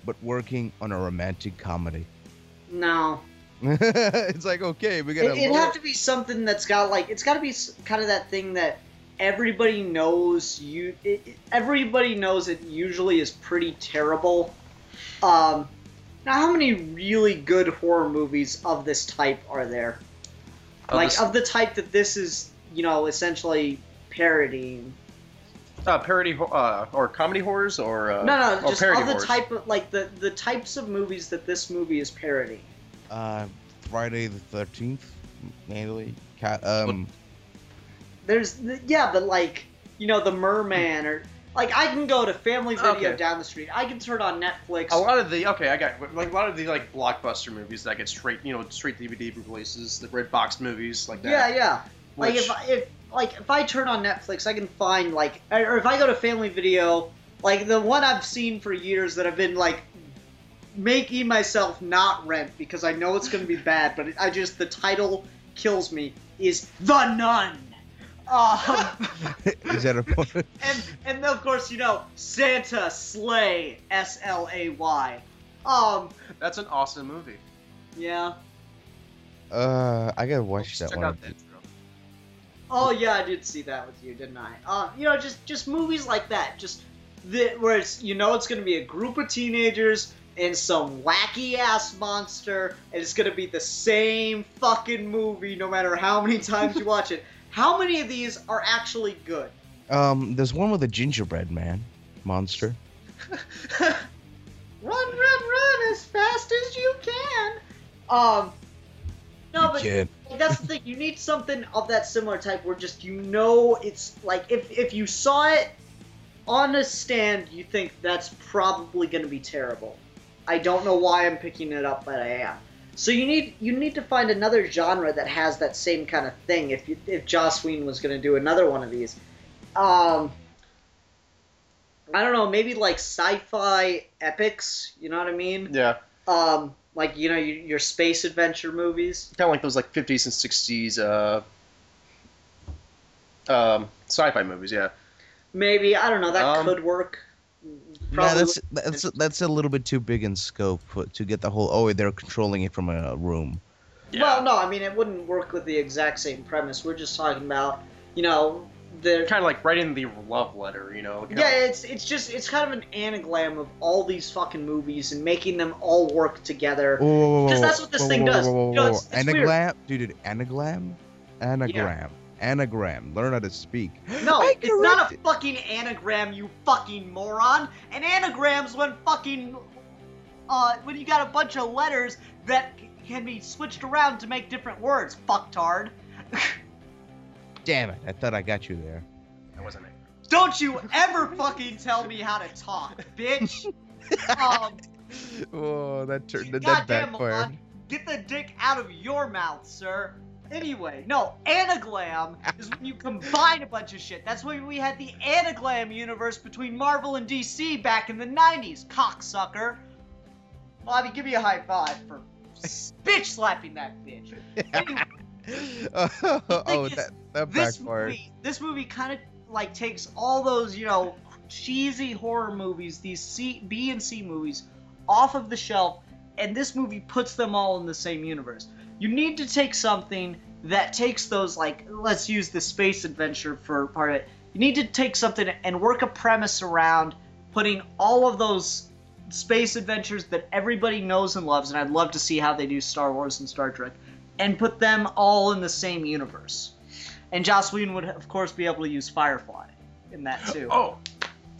but working on a romantic comedy. No. It's like, okay, we gotta. It'd have to be something that's got like it's got to be kind of that thing that everybody knows everybody knows it usually is pretty terrible. Now how many really good horror movies of this type are there? Of the type that this is, essentially parodying. Parody or comedy horrors or No, or just parody of the horrors? type of the types of movies that this movie is parodying. Friday the 13th, mainly. There's but like the Merman or like I can go to Family Video Okay. down the street. I can turn on Netflix. A lot of the I got like a lot of the like blockbuster movies that get straight DVD releases, the red box movies like that. Yeah. Like Which- if I turn on Netflix, I can find or if I go to Family Video, like the one I've seen for years that I've been like making myself not rent because I know it's going to be bad, but the title kills me is The Nun. Is that a point? and of course Santa Slay SLAY. That's an awesome movie. Yeah. I gotta watch that Check one. out that intro. Oh yeah, I did see that with you, didn't I? Just movies like that, where it's it's gonna be a group of teenagers and some wacky ass monster, and it's gonna be the same fucking movie no matter how many times you watch it. How many of these are actually good? There's one with a gingerbread man monster. Run as fast as you can. No, but Kid. that's the thing. You need something of that similar type where just it's like if you saw it on a stand, you think that's probably going to be terrible. I don't know why I'm picking it up, but I am. So you need to find another genre that has that same kind of thing. If Joss Whedon was going to do another one of these, I don't know, maybe like sci-fi epics. You know what I mean? Yeah. Like your space adventure movies. Kind of like those like 50s and 60s sci-fi movies, yeah. Maybe, I don't know, that could work. Yeah, that's a little bit too big in scope to get the whole. They're controlling it from a room. Well, no, I mean it wouldn't work with the exact same premise. We're just talking about they're kind of like writing the love letter, you know. Yeah, it's kind of an anagram of all these fucking movies and making them all work together. Because that's what this thing does. You know, it's Anagram, weird. dude, anagram, anagram. Learn how to speak. No, it's not a fucking anagram, you fucking moron. An anagram's when fucking when you got a bunch of letters that can be switched around to make different words. Fucktard. Damn it! I thought I got you there. That wasn't it. Don't you ever fucking tell me how to talk, bitch. Oh, that Goddamn, backfired. Milan, get the dick out of your mouth, sir. Anyway, no, anagram is when you combine a bunch of shit. That's when we had the anagram universe between Marvel and DC back in the 90s, cocksucker. Bobby, give me a high five for bitch slapping that bitch. Anyway, that backfired. This movie kind of like takes all those, you know, cheesy horror movies, these B and C movies, off of the shelf, and this movie puts them all in the same universe. You need to take something that takes those, like, let's use the space adventure for part of it. You need to take something and work a premise around putting all of those space adventures that everybody knows and loves, and I'd love to see how they do Star Wars and Star Trek, and put them all in the same universe. And Joss Whedon would, of course, be able to use Firefly in that, too.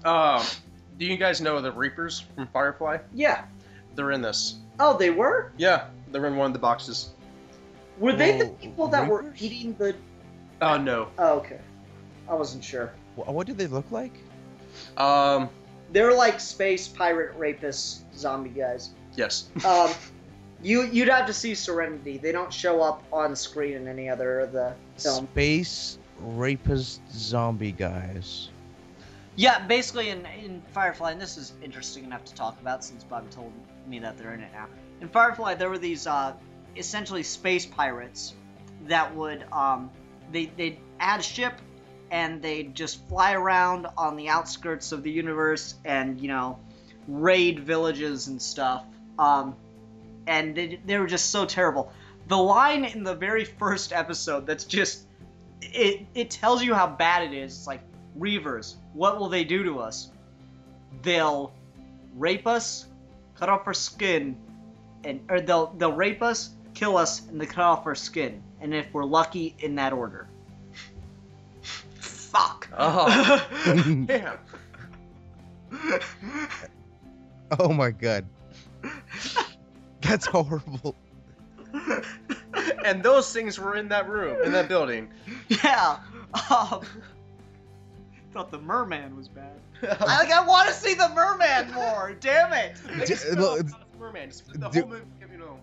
Do you guys know the Reapers from Firefly? Yeah. They're in this. Oh, they were? Yeah, they're in one of the boxes. Were they the people that were eating the... Oh, no. Oh, okay. I wasn't sure. What did they look like? They're like space pirate rapist zombie guys. Yes. You'd have to see Serenity. They don't show up on screen in any other of the films. Space rapist zombie guys. Yeah, basically in Firefly, and this is interesting enough to talk about since Bobby told me that they're in it now. In Firefly, there were these essentially space pirates that would they'd add a ship and they'd just fly around on the outskirts of the universe and, you know, raid villages and stuff. And they were just so terrible. The line in the very first episode that's just it tells you how bad it is. It's like, Reavers, what will they do to us? They'll rape us, cut off our skin, or they'll rape us, kill us, and they cut off our skin. And if we're lucky, in that order. Fuck. Oh. Damn. Oh my god. That's horrible. And those things were in that room, in that building. Yeah. Thought the merman was bad. I want to see the merman more. Damn it. Merman. Just the whole movie, you know.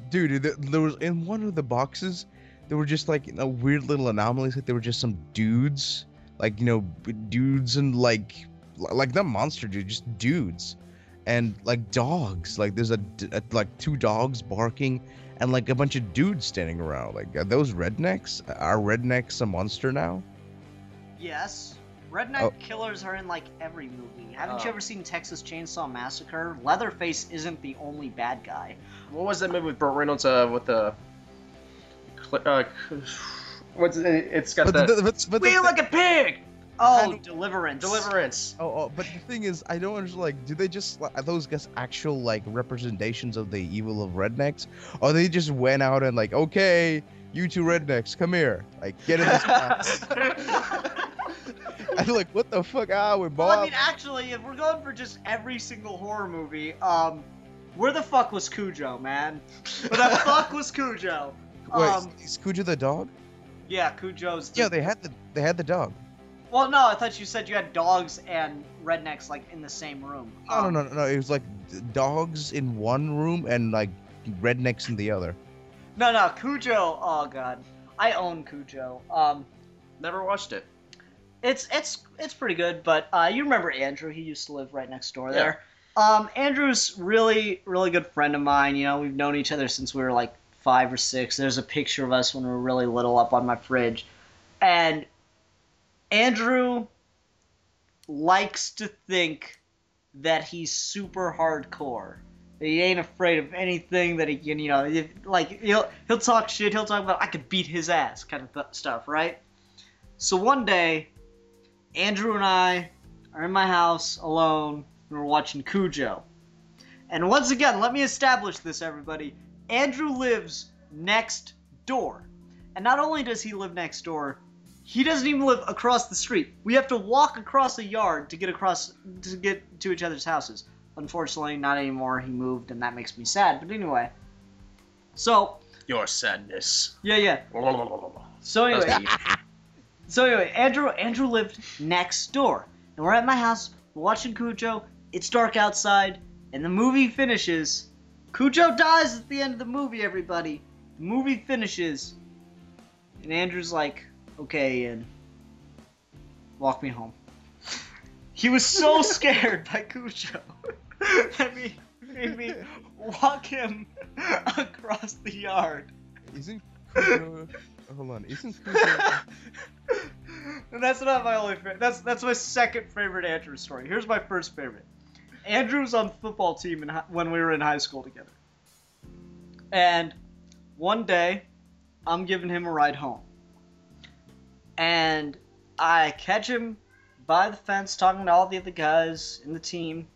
Dude, there was in one of the boxes. There were just like, you know, weird little anomalies. Like there were just some dudes, like, you know, dudes and like not monster dudes, just dudes, and like dogs. Like there's like two dogs barking, and like a bunch of dudes standing around. Like, are those rednecks? Are rednecks a monster now? Yes. Redneck killers are in like every movie. Haven't you ever seen Texas Chainsaw Massacre? Leatherface isn't the only bad guy. What was that movie with Burt Reynolds with the? What's it? It's got that. Feel like a pig. Oh, Deliverance. Deliverance. But the thing is, I don't understand. Like, do they just are those guys actual like representations of the evil of rednecks, or they just went out and like, okay, you two rednecks, come here, like get in this box. I'm like, what the fuck? We're Bob. Well, I mean, actually, if we're going for just every single horror movie, where the fuck was Cujo, man? Where the fuck was Cujo? Wait, is Cujo the dog? Yeah, Cujo's. Yeah, they had the dog. Well, no, I thought you said you had dogs and rednecks like in the same room. No. It was like dogs in one room and like rednecks in the other. No, Cujo. Oh god, I own Cujo. Never watched it. It's pretty good, but you remember Andrew? He used to live right next door there. Andrew's really good friend of mine. You know, we've known each other since we were like 5 or 6. There's a picture of us when we were really little up on my fridge, and Andrew likes to think that he's super hardcore. That he ain't afraid of anything. That he can, you know, he'll talk shit. He'll talk about I could beat his ass kind of stuff, right? So one day, Andrew and I are in my house alone, and we're watching Cujo. And once again, let me establish this, everybody. Andrew lives next door. And not only does he live next door, he doesn't even live across the street. We have to walk across a yard to get to each other's houses. Unfortunately, not anymore. He moved, and that makes me sad. But anyway. So. Your sadness. Yeah. So anyway, Andrew lived next door. And we're at my house, we're watching Cujo. It's dark outside, and the movie finishes. Cujo dies at the end of the movie, everybody. The movie finishes. And Andrew's like, okay, and walk me home. He was so scared by Cujo that made me walk him across the yard. Isn't Cujo... Hold on, isn't Cujo... And that's not my only favorite. That's my second favorite Andrew story. Here's my first favorite. Andrew's on the football team when we were in high school together. And one day, I'm giving him a ride home. And I catch him by the fence talking to all the other guys in the team.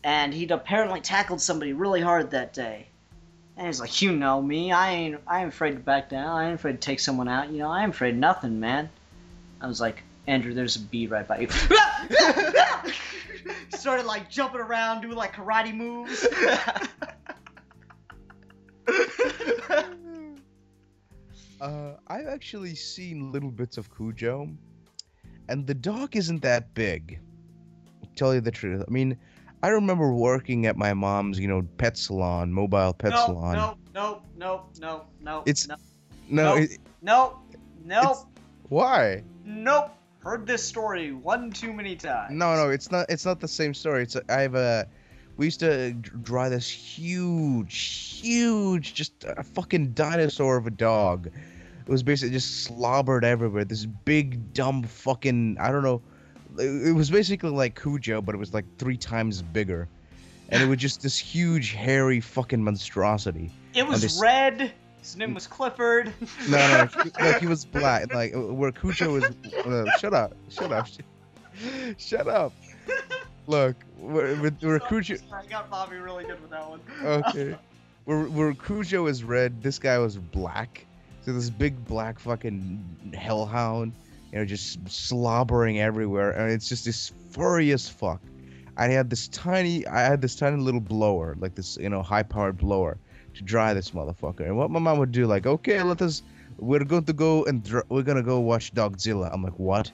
And he'd apparently tackled somebody really hard that day. And he's like, you know me, I ain't afraid to back down. I ain't afraid to take someone out. You know, I ain't afraid of nothing, man. I was like, Andrew, there's a bee right by you. Started like jumping around, doing like karate moves. I've actually seen little bits of Cujo, and the dog isn't that big. To tell you the truth. I mean, I remember working at my mom's, pet salon, mobile pet salon. No. Why? Nope. Heard this story one too many times. No, it's not the same story. We used to draw this huge, just a fucking dinosaur of a dog. It was basically just slobbered everywhere. This big, dumb fucking, I don't know. It was basically like Cujo, but it was like 3 times bigger. And it was just this huge, hairy fucking monstrosity. It was red. His name was Clifford. No, he was black. Like, where Cujo is... shut up. Look, where Cujo... I got Bobby really good with that one. Okay. Where Cujo is red, this guy was black. So this big black fucking hellhound, just slobbering everywhere, and it's just this furry as fuck. I had this tiny little blower, like this, high-powered blower, to dry this motherfucker. And what my mom would do, like, okay, we're going to go watch Dogzilla. I'm like, what?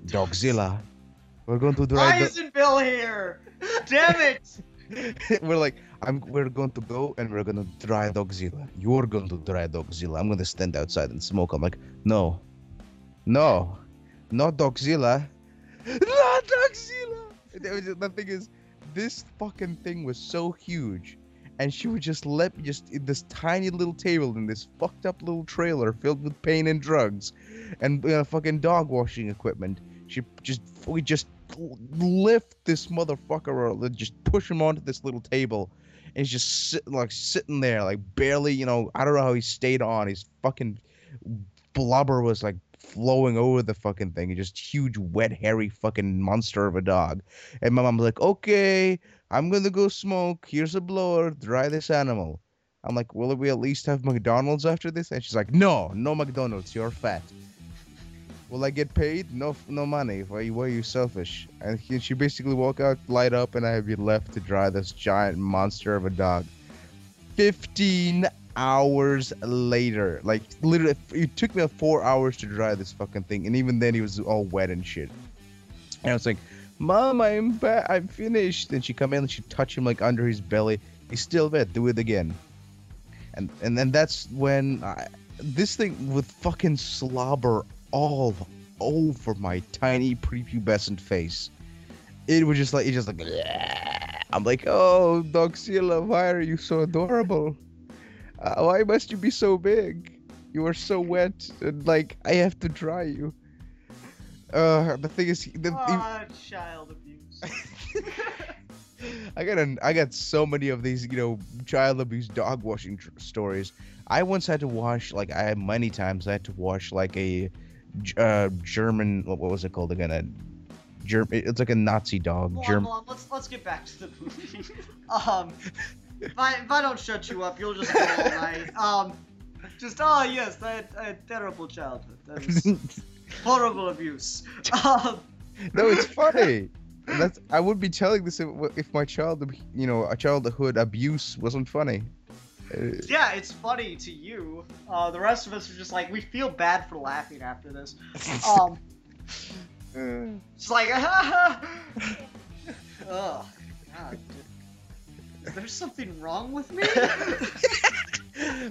Dogzilla? We're going to dry. Why isn't Bill here? Damn it! We're going to go and we're going to dry Dogzilla. You're going to dry Dogzilla. I'm going to stand outside and smoke. I'm like, no, not Dogzilla. Not Dogzilla! The thing is, this fucking thing was so huge. And she would just in this tiny little table in this fucked up little trailer filled with pain and drugs and fucking dog washing equipment. We just lift this motherfucker or just push him onto this little table, and he's just sitting there like barely, I don't know how he stayed on. His fucking blubber was like flowing over the fucking thing. He's just huge, wet, hairy fucking monster of a dog. And my mom's like, okay, I'm gonna go smoke. Here's a blower. Dry this animal. I'm like, will we at least have McDonald's after this? And she's like, no McDonald's. You're fat. Will I get paid? No money. Why are you selfish? And she basically walk out, light up, and I'd be left to dry this giant monster of a dog. 15 hours later, like literally, it took me 4 hours to dry this fucking thing, and even then he was all wet and shit. And I was like, Mom, I'm finished. And she come in and she touch him like under his belly. He's still wet. Do it again. And then that's when this thing with fucking slobber all over my tiny prepubescent face. It was just like bleh. I'm like, oh, Dogzilla, why are you so adorable? Why must you be so big? You are so wet, and like I have to dry you. The thing is, child abuse. I got so many of these, child abuse dog washing stories. I once had to wash, many times I had to wash like a German. What was it called again? It's like a Nazi dog. Hold on, let's get back to the movie. If I don't shut you up, you'll just go all night. Yes, I had terrible childhood. That was horrible abuse. No, it's funny. I would be telling this if my childhood abuse wasn't funny. Yeah, it's funny to you. The rest of us are just like, we feel bad for laughing after this. It's like, oh, God. Is there something wrong with me?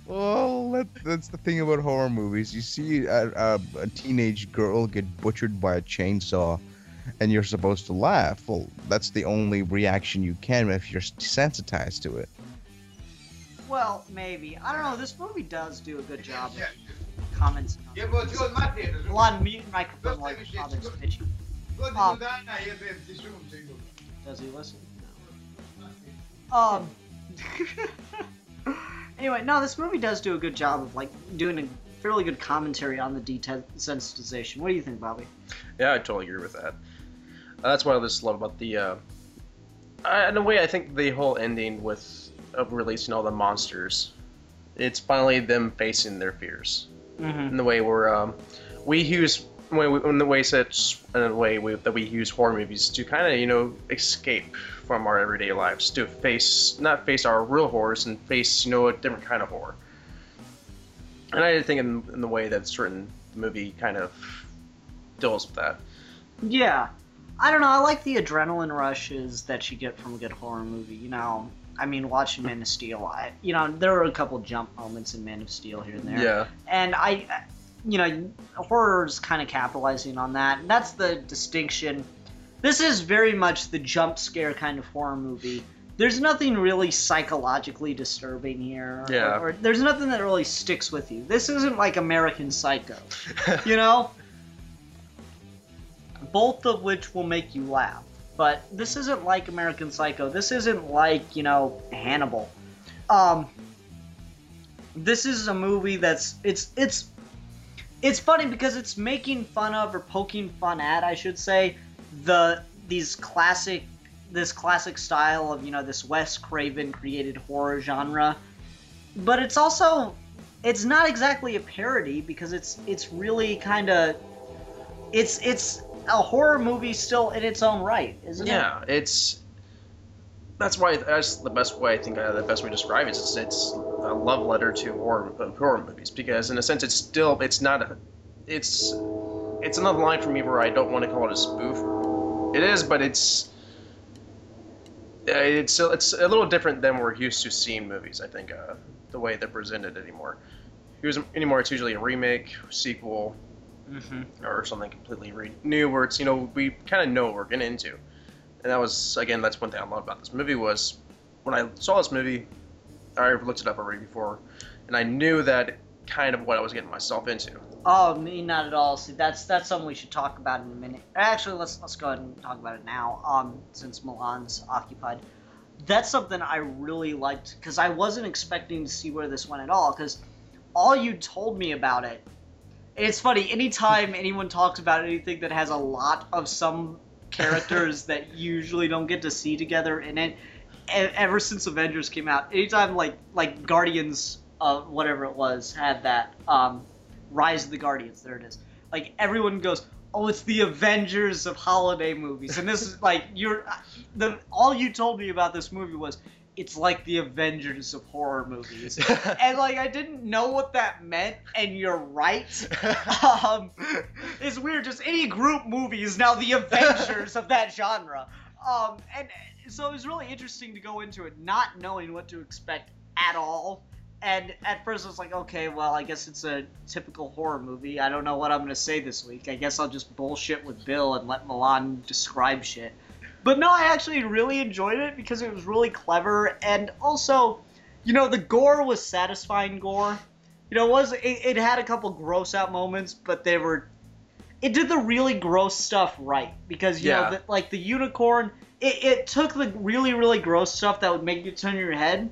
Well, that's the thing about horror movies. You see a teenage girl get butchered by a chainsaw, and you're supposed to laugh. Well, that's the only reaction you can if you're desensitized to it. Well, maybe. I don't know. This movie does do a good job of commenting on it. A lot of mute microphone like others pitching. Does he listen? No. Anyway, no, this movie does do a good job of like doing a fairly good commentary on the desensitization. What do you think, Bobby? Yeah, I totally agree with that. That's what I just love about the. In a way, I think the whole ending of releasing all the monsters, it's finally them facing their fears. Mm-hmm. In the way where we use that we use horror movies to kind of escape from our everyday lives, to not face our real horrors and face a different kind of horror. And I think in the way that certain movie kind of deals with that. Yeah, I don't know. I like the adrenaline rushes that you get from a good horror movie. I mean, watching Man of Steel, there were a couple jump moments in Man of Steel here and there. Yeah. And horror's kind of capitalizing on that. And that's the distinction. This is very much the jump scare kind of horror movie. There's nothing really psychologically disturbing here. Yeah. Or there's nothing that really sticks with you. This isn't like American Psycho. Both of which will make you laugh. But this isn't like American Psycho. This isn't like, Hannibal. This is a movie that's it's funny because it's making fun of, or poking fun at, I should say, this classic style of, this Wes Craven created horror genre. But it's not exactly a parody, because it's really kind of it's a horror movie still in its own right, isn't it? Yeah, that's the best way the best way to describe it is it's a love letter to horror movies, because in a sense it's another line for me where I don't want to call it a spoof. It is, but it's a little different than we're used to seeing movies. I think the way they're presented anymore. It's usually a remake, sequel. Mm-hmm. Or something completely new, where it's we kind of know what we're getting into. And that's one thing I love about this movie was when I saw this movie, I looked it up already before, and I knew that kind of what I was getting myself into. Oh, me, not at all. See, that's something we should talk about in a minute. Actually, let's go ahead and talk about it now. Since Milan's occupied, that's something I really liked, because I wasn't expecting to see where this went at all. Because all you told me about it. It's funny, anytime anyone talks about anything that has a lot of some characters that you usually don't get to see together in it, ever since Avengers came out, anytime like Guardians, whatever it was, had that, Rise of the Guardians, there it is, like everyone goes, oh, it's the Avengers of holiday movies, and this is like, all you told me about this movie was, it's like the Avengers of horror movies. And, I didn't know what that meant, and you're right. It's weird, just any group movie is now the Avengers of that genre. And so it was really interesting to go into it not knowing what to expect at all. And at first I was like, okay, well, I guess it's a typical horror movie. I don't know what I'm going to say this week. I guess I'll just bullshit with Bill and let Milan describe shit. But no, I actually really enjoyed it because it was really clever, and also, the gore was satisfying gore. It had a couple gross out moments, but it did the really gross stuff right, because the unicorn, it took the really, really gross stuff that would make you turn your head,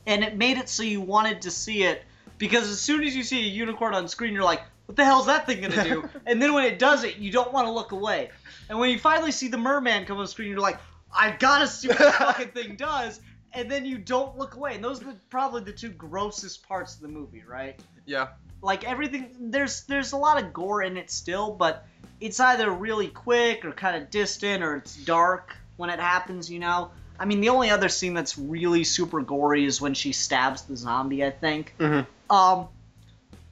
and it made it so you wanted to see it, because as soon as you see a unicorn on screen, you're like, what the hell's that thing gonna do? And then when it does it, you don't want to look away. And when you finally see the merman come on screen, you're like, I've gotta see what this fucking thing does. And then you don't look away. And those are probably the two grossest parts of the movie, right? Yeah. Like everything, there's a lot of gore in it still, but it's either really quick or kind of distant or it's dark when it happens, you know? I mean, the only other scene that's really super gory is when she stabs the zombie, I think. Mm-hmm.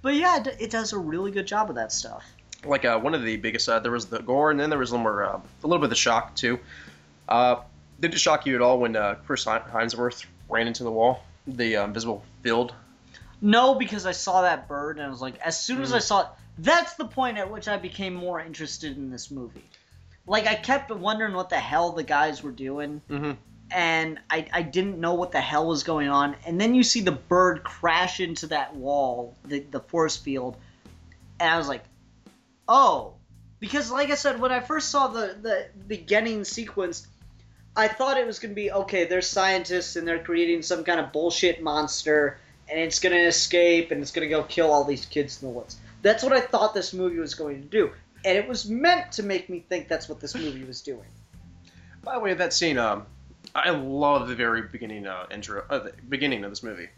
But yeah, it does a really good job of that stuff. Like one of the biggest, there was the gore, and then there was a little bit of the shock too. Did it shock you at all when Chris Hemsworth ran into the wall, the invisible field? No, because I saw that bird and I was like, as soon as I saw it, that's the point at which I became more interested in this movie. Like, I kept wondering what the hell the guys were doing, and I didn't know what the hell was going on. And then you see the bird crash into that wall, the force field, and I was like, oh. Because, like I said, when I first saw the beginning sequence, I thought it was going to be, okay, they're scientists and they're creating some kind of bullshit monster, and it's going to escape and it's going to go kill all these kids in the woods. That's what I thought this movie was going to do. And it was meant to make me think that's what this movie was doing. By the way, that scene, I love the very beginning intro, the beginning of this movie.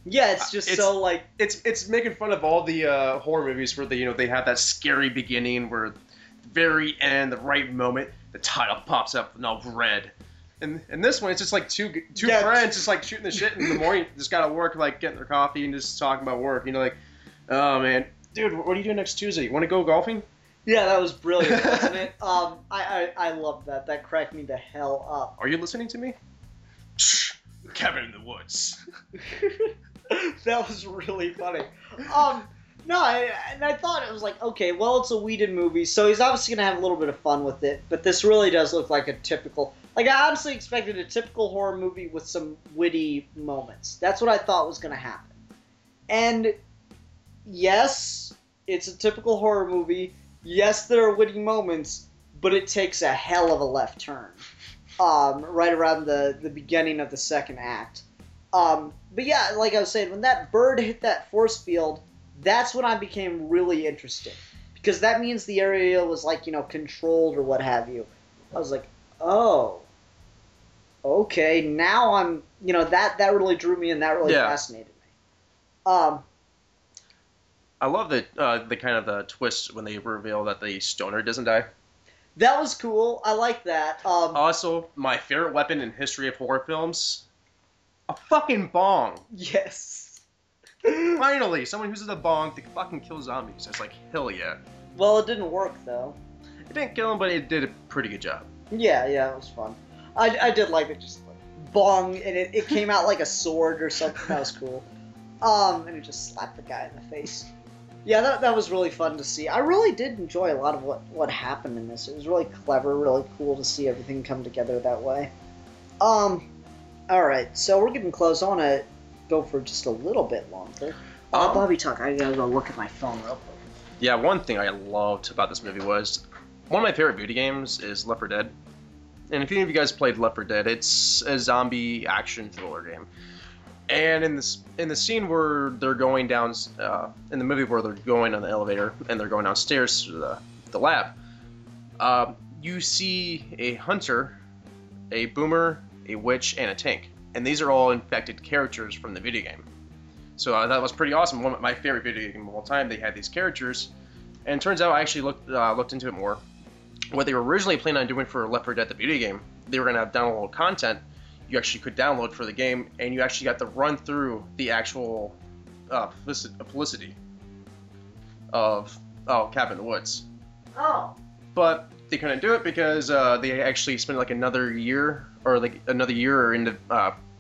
Yeah, it's just so like it's making fun of all the horror movies where they have that scary beginning where at the very end, the right moment, the title pops up and all red. And this one, it's just like two friends just like shooting the shit in the morning, just gotta work, like getting their coffee and just talking about work. Like, oh man, dude, what are you doing next Tuesday? You want to go golfing? Yeah, that was brilliant, wasn't it? I loved that. That cracked me the hell up. Are you listening to me? Cabin in the Woods. That was really funny. No, I thought it was like, okay, well, it's a Whedon movie, so he's obviously gonna have a little bit of fun with it. But this really does look like a typical. Like, I honestly expected a typical horror movie with some witty moments. That's what I thought was gonna happen. And yes, it's a typical horror movie. Yes, there are witty moments, but it takes a hell of a left turn. Right around the beginning of the second act. But yeah, like I was saying, when that bird hit that force field, that's when I became really interested. Because that means the area was like, controlled or what have you. I was like, oh, okay, now I'm, that really drew me in, that really fascinated me. I love the kind of the twist when they reveal that the stoner doesn't die. That was cool. I like that. Also, my favorite weapon in history of horror films, a fucking bong. Yes. Finally, someone uses a bong to fucking kill zombies. It's like, hell yeah. Well, it didn't work, though. It didn't kill them, but it did a pretty good job. Yeah, it was fun. I did like it, just like, bong, and it came out like a sword or something. That was cool. And it just slapped the guy in the face. Yeah, that was really fun to see. I really did enjoy a lot of what happened in this. It was really clever, really cool to see everything come together that way. Alright, so we're getting close. I want to go for just a little bit longer. Bobby Talk, I gotta go look at my phone real quick. Yeah, one thing I loved about this movie was, one of my favorite video games is Left 4 Dead. And if any of you guys played Left 4 Dead, it's a zombie action thriller game. And in the scene where they're going down, in the movie where they're going on the elevator and they're going downstairs to the lab, you see a hunter, a boomer, a witch, and a tank. And these are all infected characters from the video game. So that was pretty awesome. One of my favorite video game of all time. They had these characters, and it turns out I actually looked into it more. What they were originally planning on doing for Left 4 Dead, the video game, they were going to have downloadable content you actually could download for the game, and you actually got to run through the actual publicity of Cabin in the Woods. Oh. But they couldn't do it because they actually spent like another year into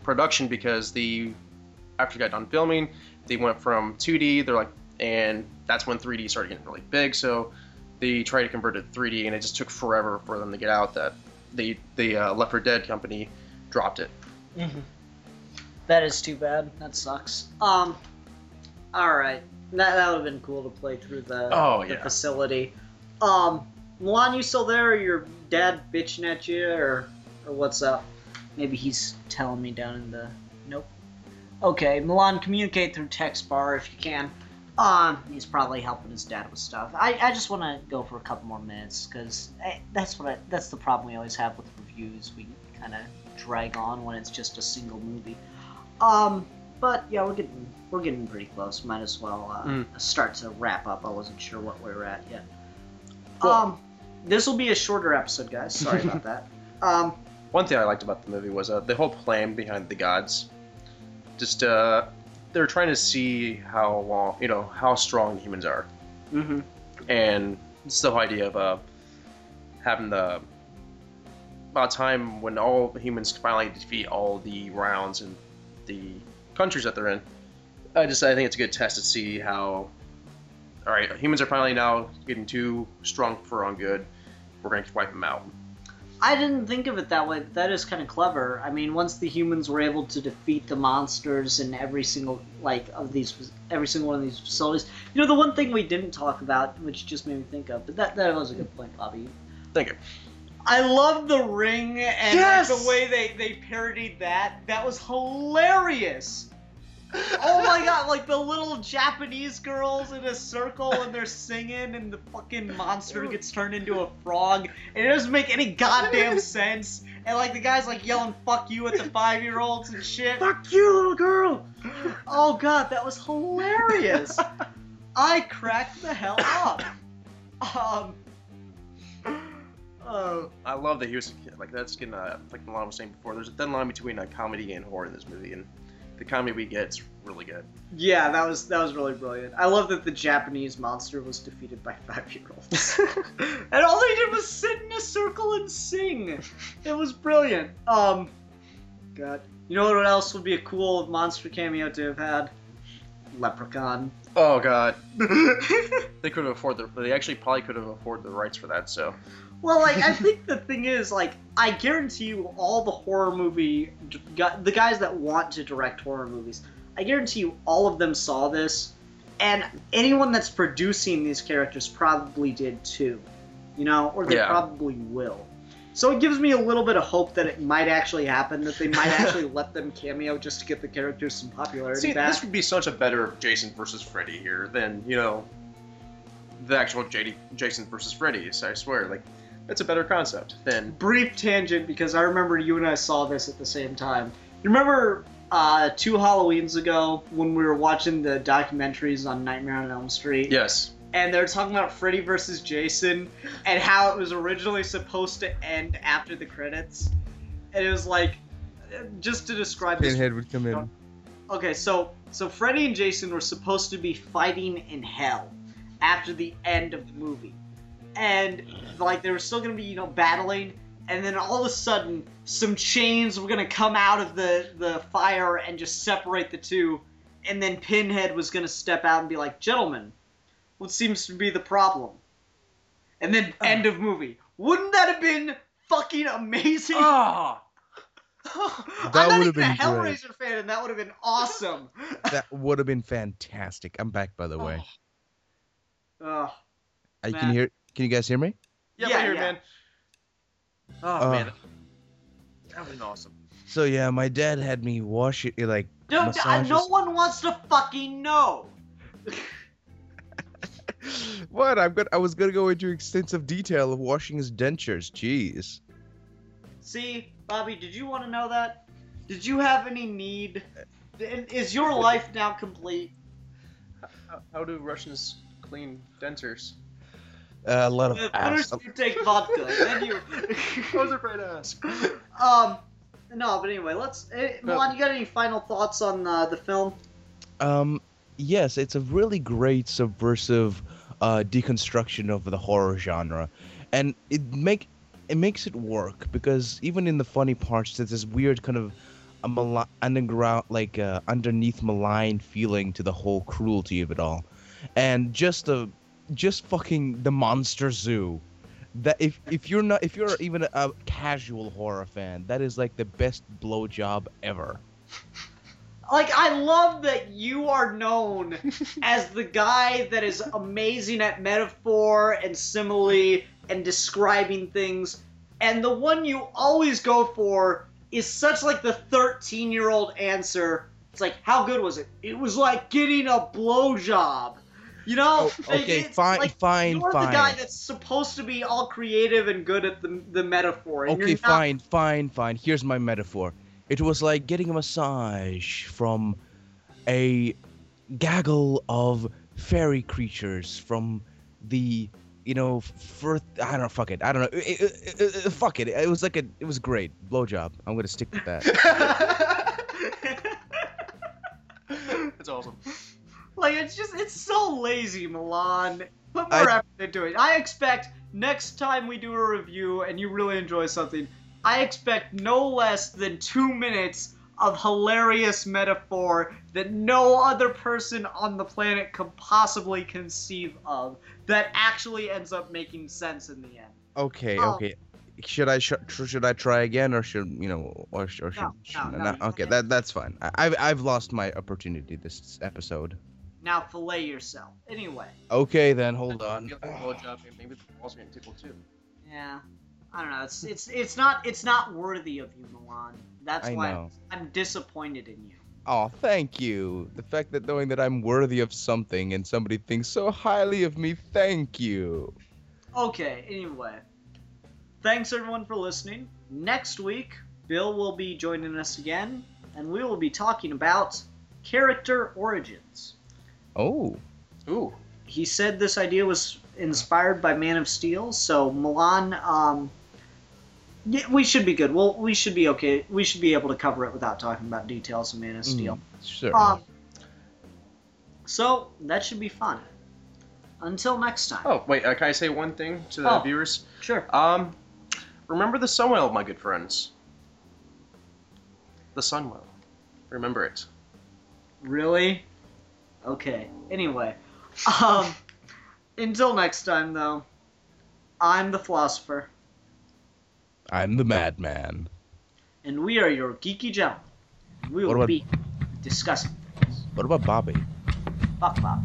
production, because after they got done filming, they went from 2D, and that's when 3D started getting really big, so they tried to convert it to 3D, and it just took forever for them to get out that the Left 4 Dead company dropped it. Mm-hmm. That is too bad. That sucks. Alright. That would have been cool to play through the facility. Milan, you still there, or your dad bitching at you, or what's up? Maybe he's telling me down in the... Nope. Okay, Milan, communicate through text bar if you can. He's probably helping his dad with stuff. I just want to go for a couple more minutes, because that's the problem we always have with reviews. We kind of drag on when it's just a single movie. But yeah, we're getting pretty close. Might as well start to wrap up. I wasn't sure what we were at yet. Well, this will be a shorter episode, guys. Sorry about that. One thing I liked about the movie was the whole plan behind the gods. Just they're trying to see how strong humans are, and it's the whole idea of having about a time when all humans finally defeat all the rounds and the countries that they're in. I think it's a good test to see how. All right, humans are finally now getting too strong for our own good. We're going to wipe them out. I didn't think of it that way, but that is kind of clever. I mean, once the humans were able to defeat the monsters in every single one of these facilities. You know, the one thing we didn't talk about, which just made me think of, but that was a good point, Bobby. Thank you. I love the ring and Yes! the way they parodied that. That was hilarious. Oh my god, like the little Japanese girls in a circle and they're singing and the fucking monster gets turned into a frog and it doesn't make any goddamn sense. And like the guy's like yelling fuck you at the 5-year-olds and shit. Fuck you, little girl! Oh god, that was hilarious. I cracked the hell up. I love that he was like that's getting like Milan was saying before. There's a thin line between comedy and horror in this movie, and the comedy we get is really good. Yeah, that was really brilliant. I love that the Japanese monster was defeated by 5-year-olds. And all they did was sit in a circle and sing. It was brilliant. God. You know what else would be a cool monster cameo to have had? Leprechaun. Oh god. They could have afforded they actually probably could have afforded the rights for that, so. Well, like, I think the thing is, like, I guarantee you all the horror movie, the guys that want to direct horror movies, I guarantee you all of them saw this, and anyone that's producing these characters probably did too, you know, or they probably will. So it gives me a little bit of hope that it might actually happen, that they might actually let them cameo just to get the characters some popularity back. This would be such a better Jason versus Freddy here than, you know, the actual Jason versus Freddy, I swear, like, it's a better concept than... Brief tangent, because I remember you and I saw this at the same time. You remember 2 Halloweens ago when we were watching the documentaries on Nightmare on Elm Street? Yes. And they were talking about Freddy versus Jason and how it was originally supposed to end after the credits. And it was like, just to describe this... Pinhead would come in. Okay, so Freddy and Jason were supposed to be fighting in hell after the end of the movie. And, like, they were still going to be, you know, battling, and then all of a sudden, some chains were going to come out of the fire and just separate the two, and then Pinhead was going to step out and be like, gentlemen, what seems to be the problem? And then, end of movie. Wouldn't that have been fucking amazing? Oh. That would have been been a Hellraiser fan, and that would have been awesome. That would have been fantastic. I'm back, by the way. Can you guys hear me? Yeah, Yeah, right here, yeah. man. Oh, man. That would have been awesome. So yeah, my dad had me wash it, like, Dude, massage no his- one wants to fucking know. What? I was gonna go into extensive detail of washing his dentures. Jeez. See, Bobby, did you want to know that? Did you have any need? Is your life now complete? How do Russians clean dentures? A lot of First ass. you take vodka, then you... I was afraid to ask. No, but anyway, Milan, you got any final thoughts on the film? Yes, it's a really great subversive deconstruction of the horror genre, and it makes it work because even in the funny parts, there's this weird kind of underground, like underneath malign feeling to the whole cruelty of it all, and just fucking the monster zoo. That if you're even a casual horror fan, that is like the best blowjob ever. Like, I love that you are known as the guy that is amazing at metaphor and simile and describing things, and the one you always go for is such like the 13-year-old answer. It's like, how good was it? It was like getting a blowjob. You know, Okay, it's fine, like fine, you're the guy fine. that's supposed to be all creative and good at the metaphor. And Okay, you're not. fine. Here's my metaphor. It was like getting a massage from a gaggle of fairy creatures from the, I don't know, fuck it. I don't know. Fuck it. It was it was great. Blowjob. I'm gonna stick with that. That's awesome. Like, it's so lazy, Milan. Put more effort into it. I expect next time we do a review and you really enjoy something, I expect no less than 2 minutes of hilarious metaphor that no other person on the planet could possibly conceive of that actually ends up making sense in the end. Okay. Should I try again, or should No. Okay, that's fine. I've lost my opportunity this episode. Now fillet yourself. Anyway. Okay, then hold on. Blowjob, maybe the balls are getting tickled too. Yeah. I don't know. It's not worthy of you, Milan. That's I why know. I'm disappointed in you. Oh, thank you. The fact that knowing that I'm worthy of something and somebody thinks so highly of me, thank you. Okay, anyway. Thanks everyone for listening. Next week, Bill will be joining us again, and we will be talking about character origins. Oh. Ooh. He said this idea was inspired by Man of Steel, so Milan, yeah, we should be good. We should be okay. We should be able to cover it without talking about details of Man of Steel. Sure. So that should be fun. Until next time. Oh, wait, can I say one thing to the viewers? Sure. Remember the Sunwell, my good friends. The Sunwell. Remember it. Really? Okay. Anyway. Until next time, though, I'm the Philosopher. I'm the madman. And we are your geeky gentlemen. We will be discussing things. What about Bobby? Bop bop.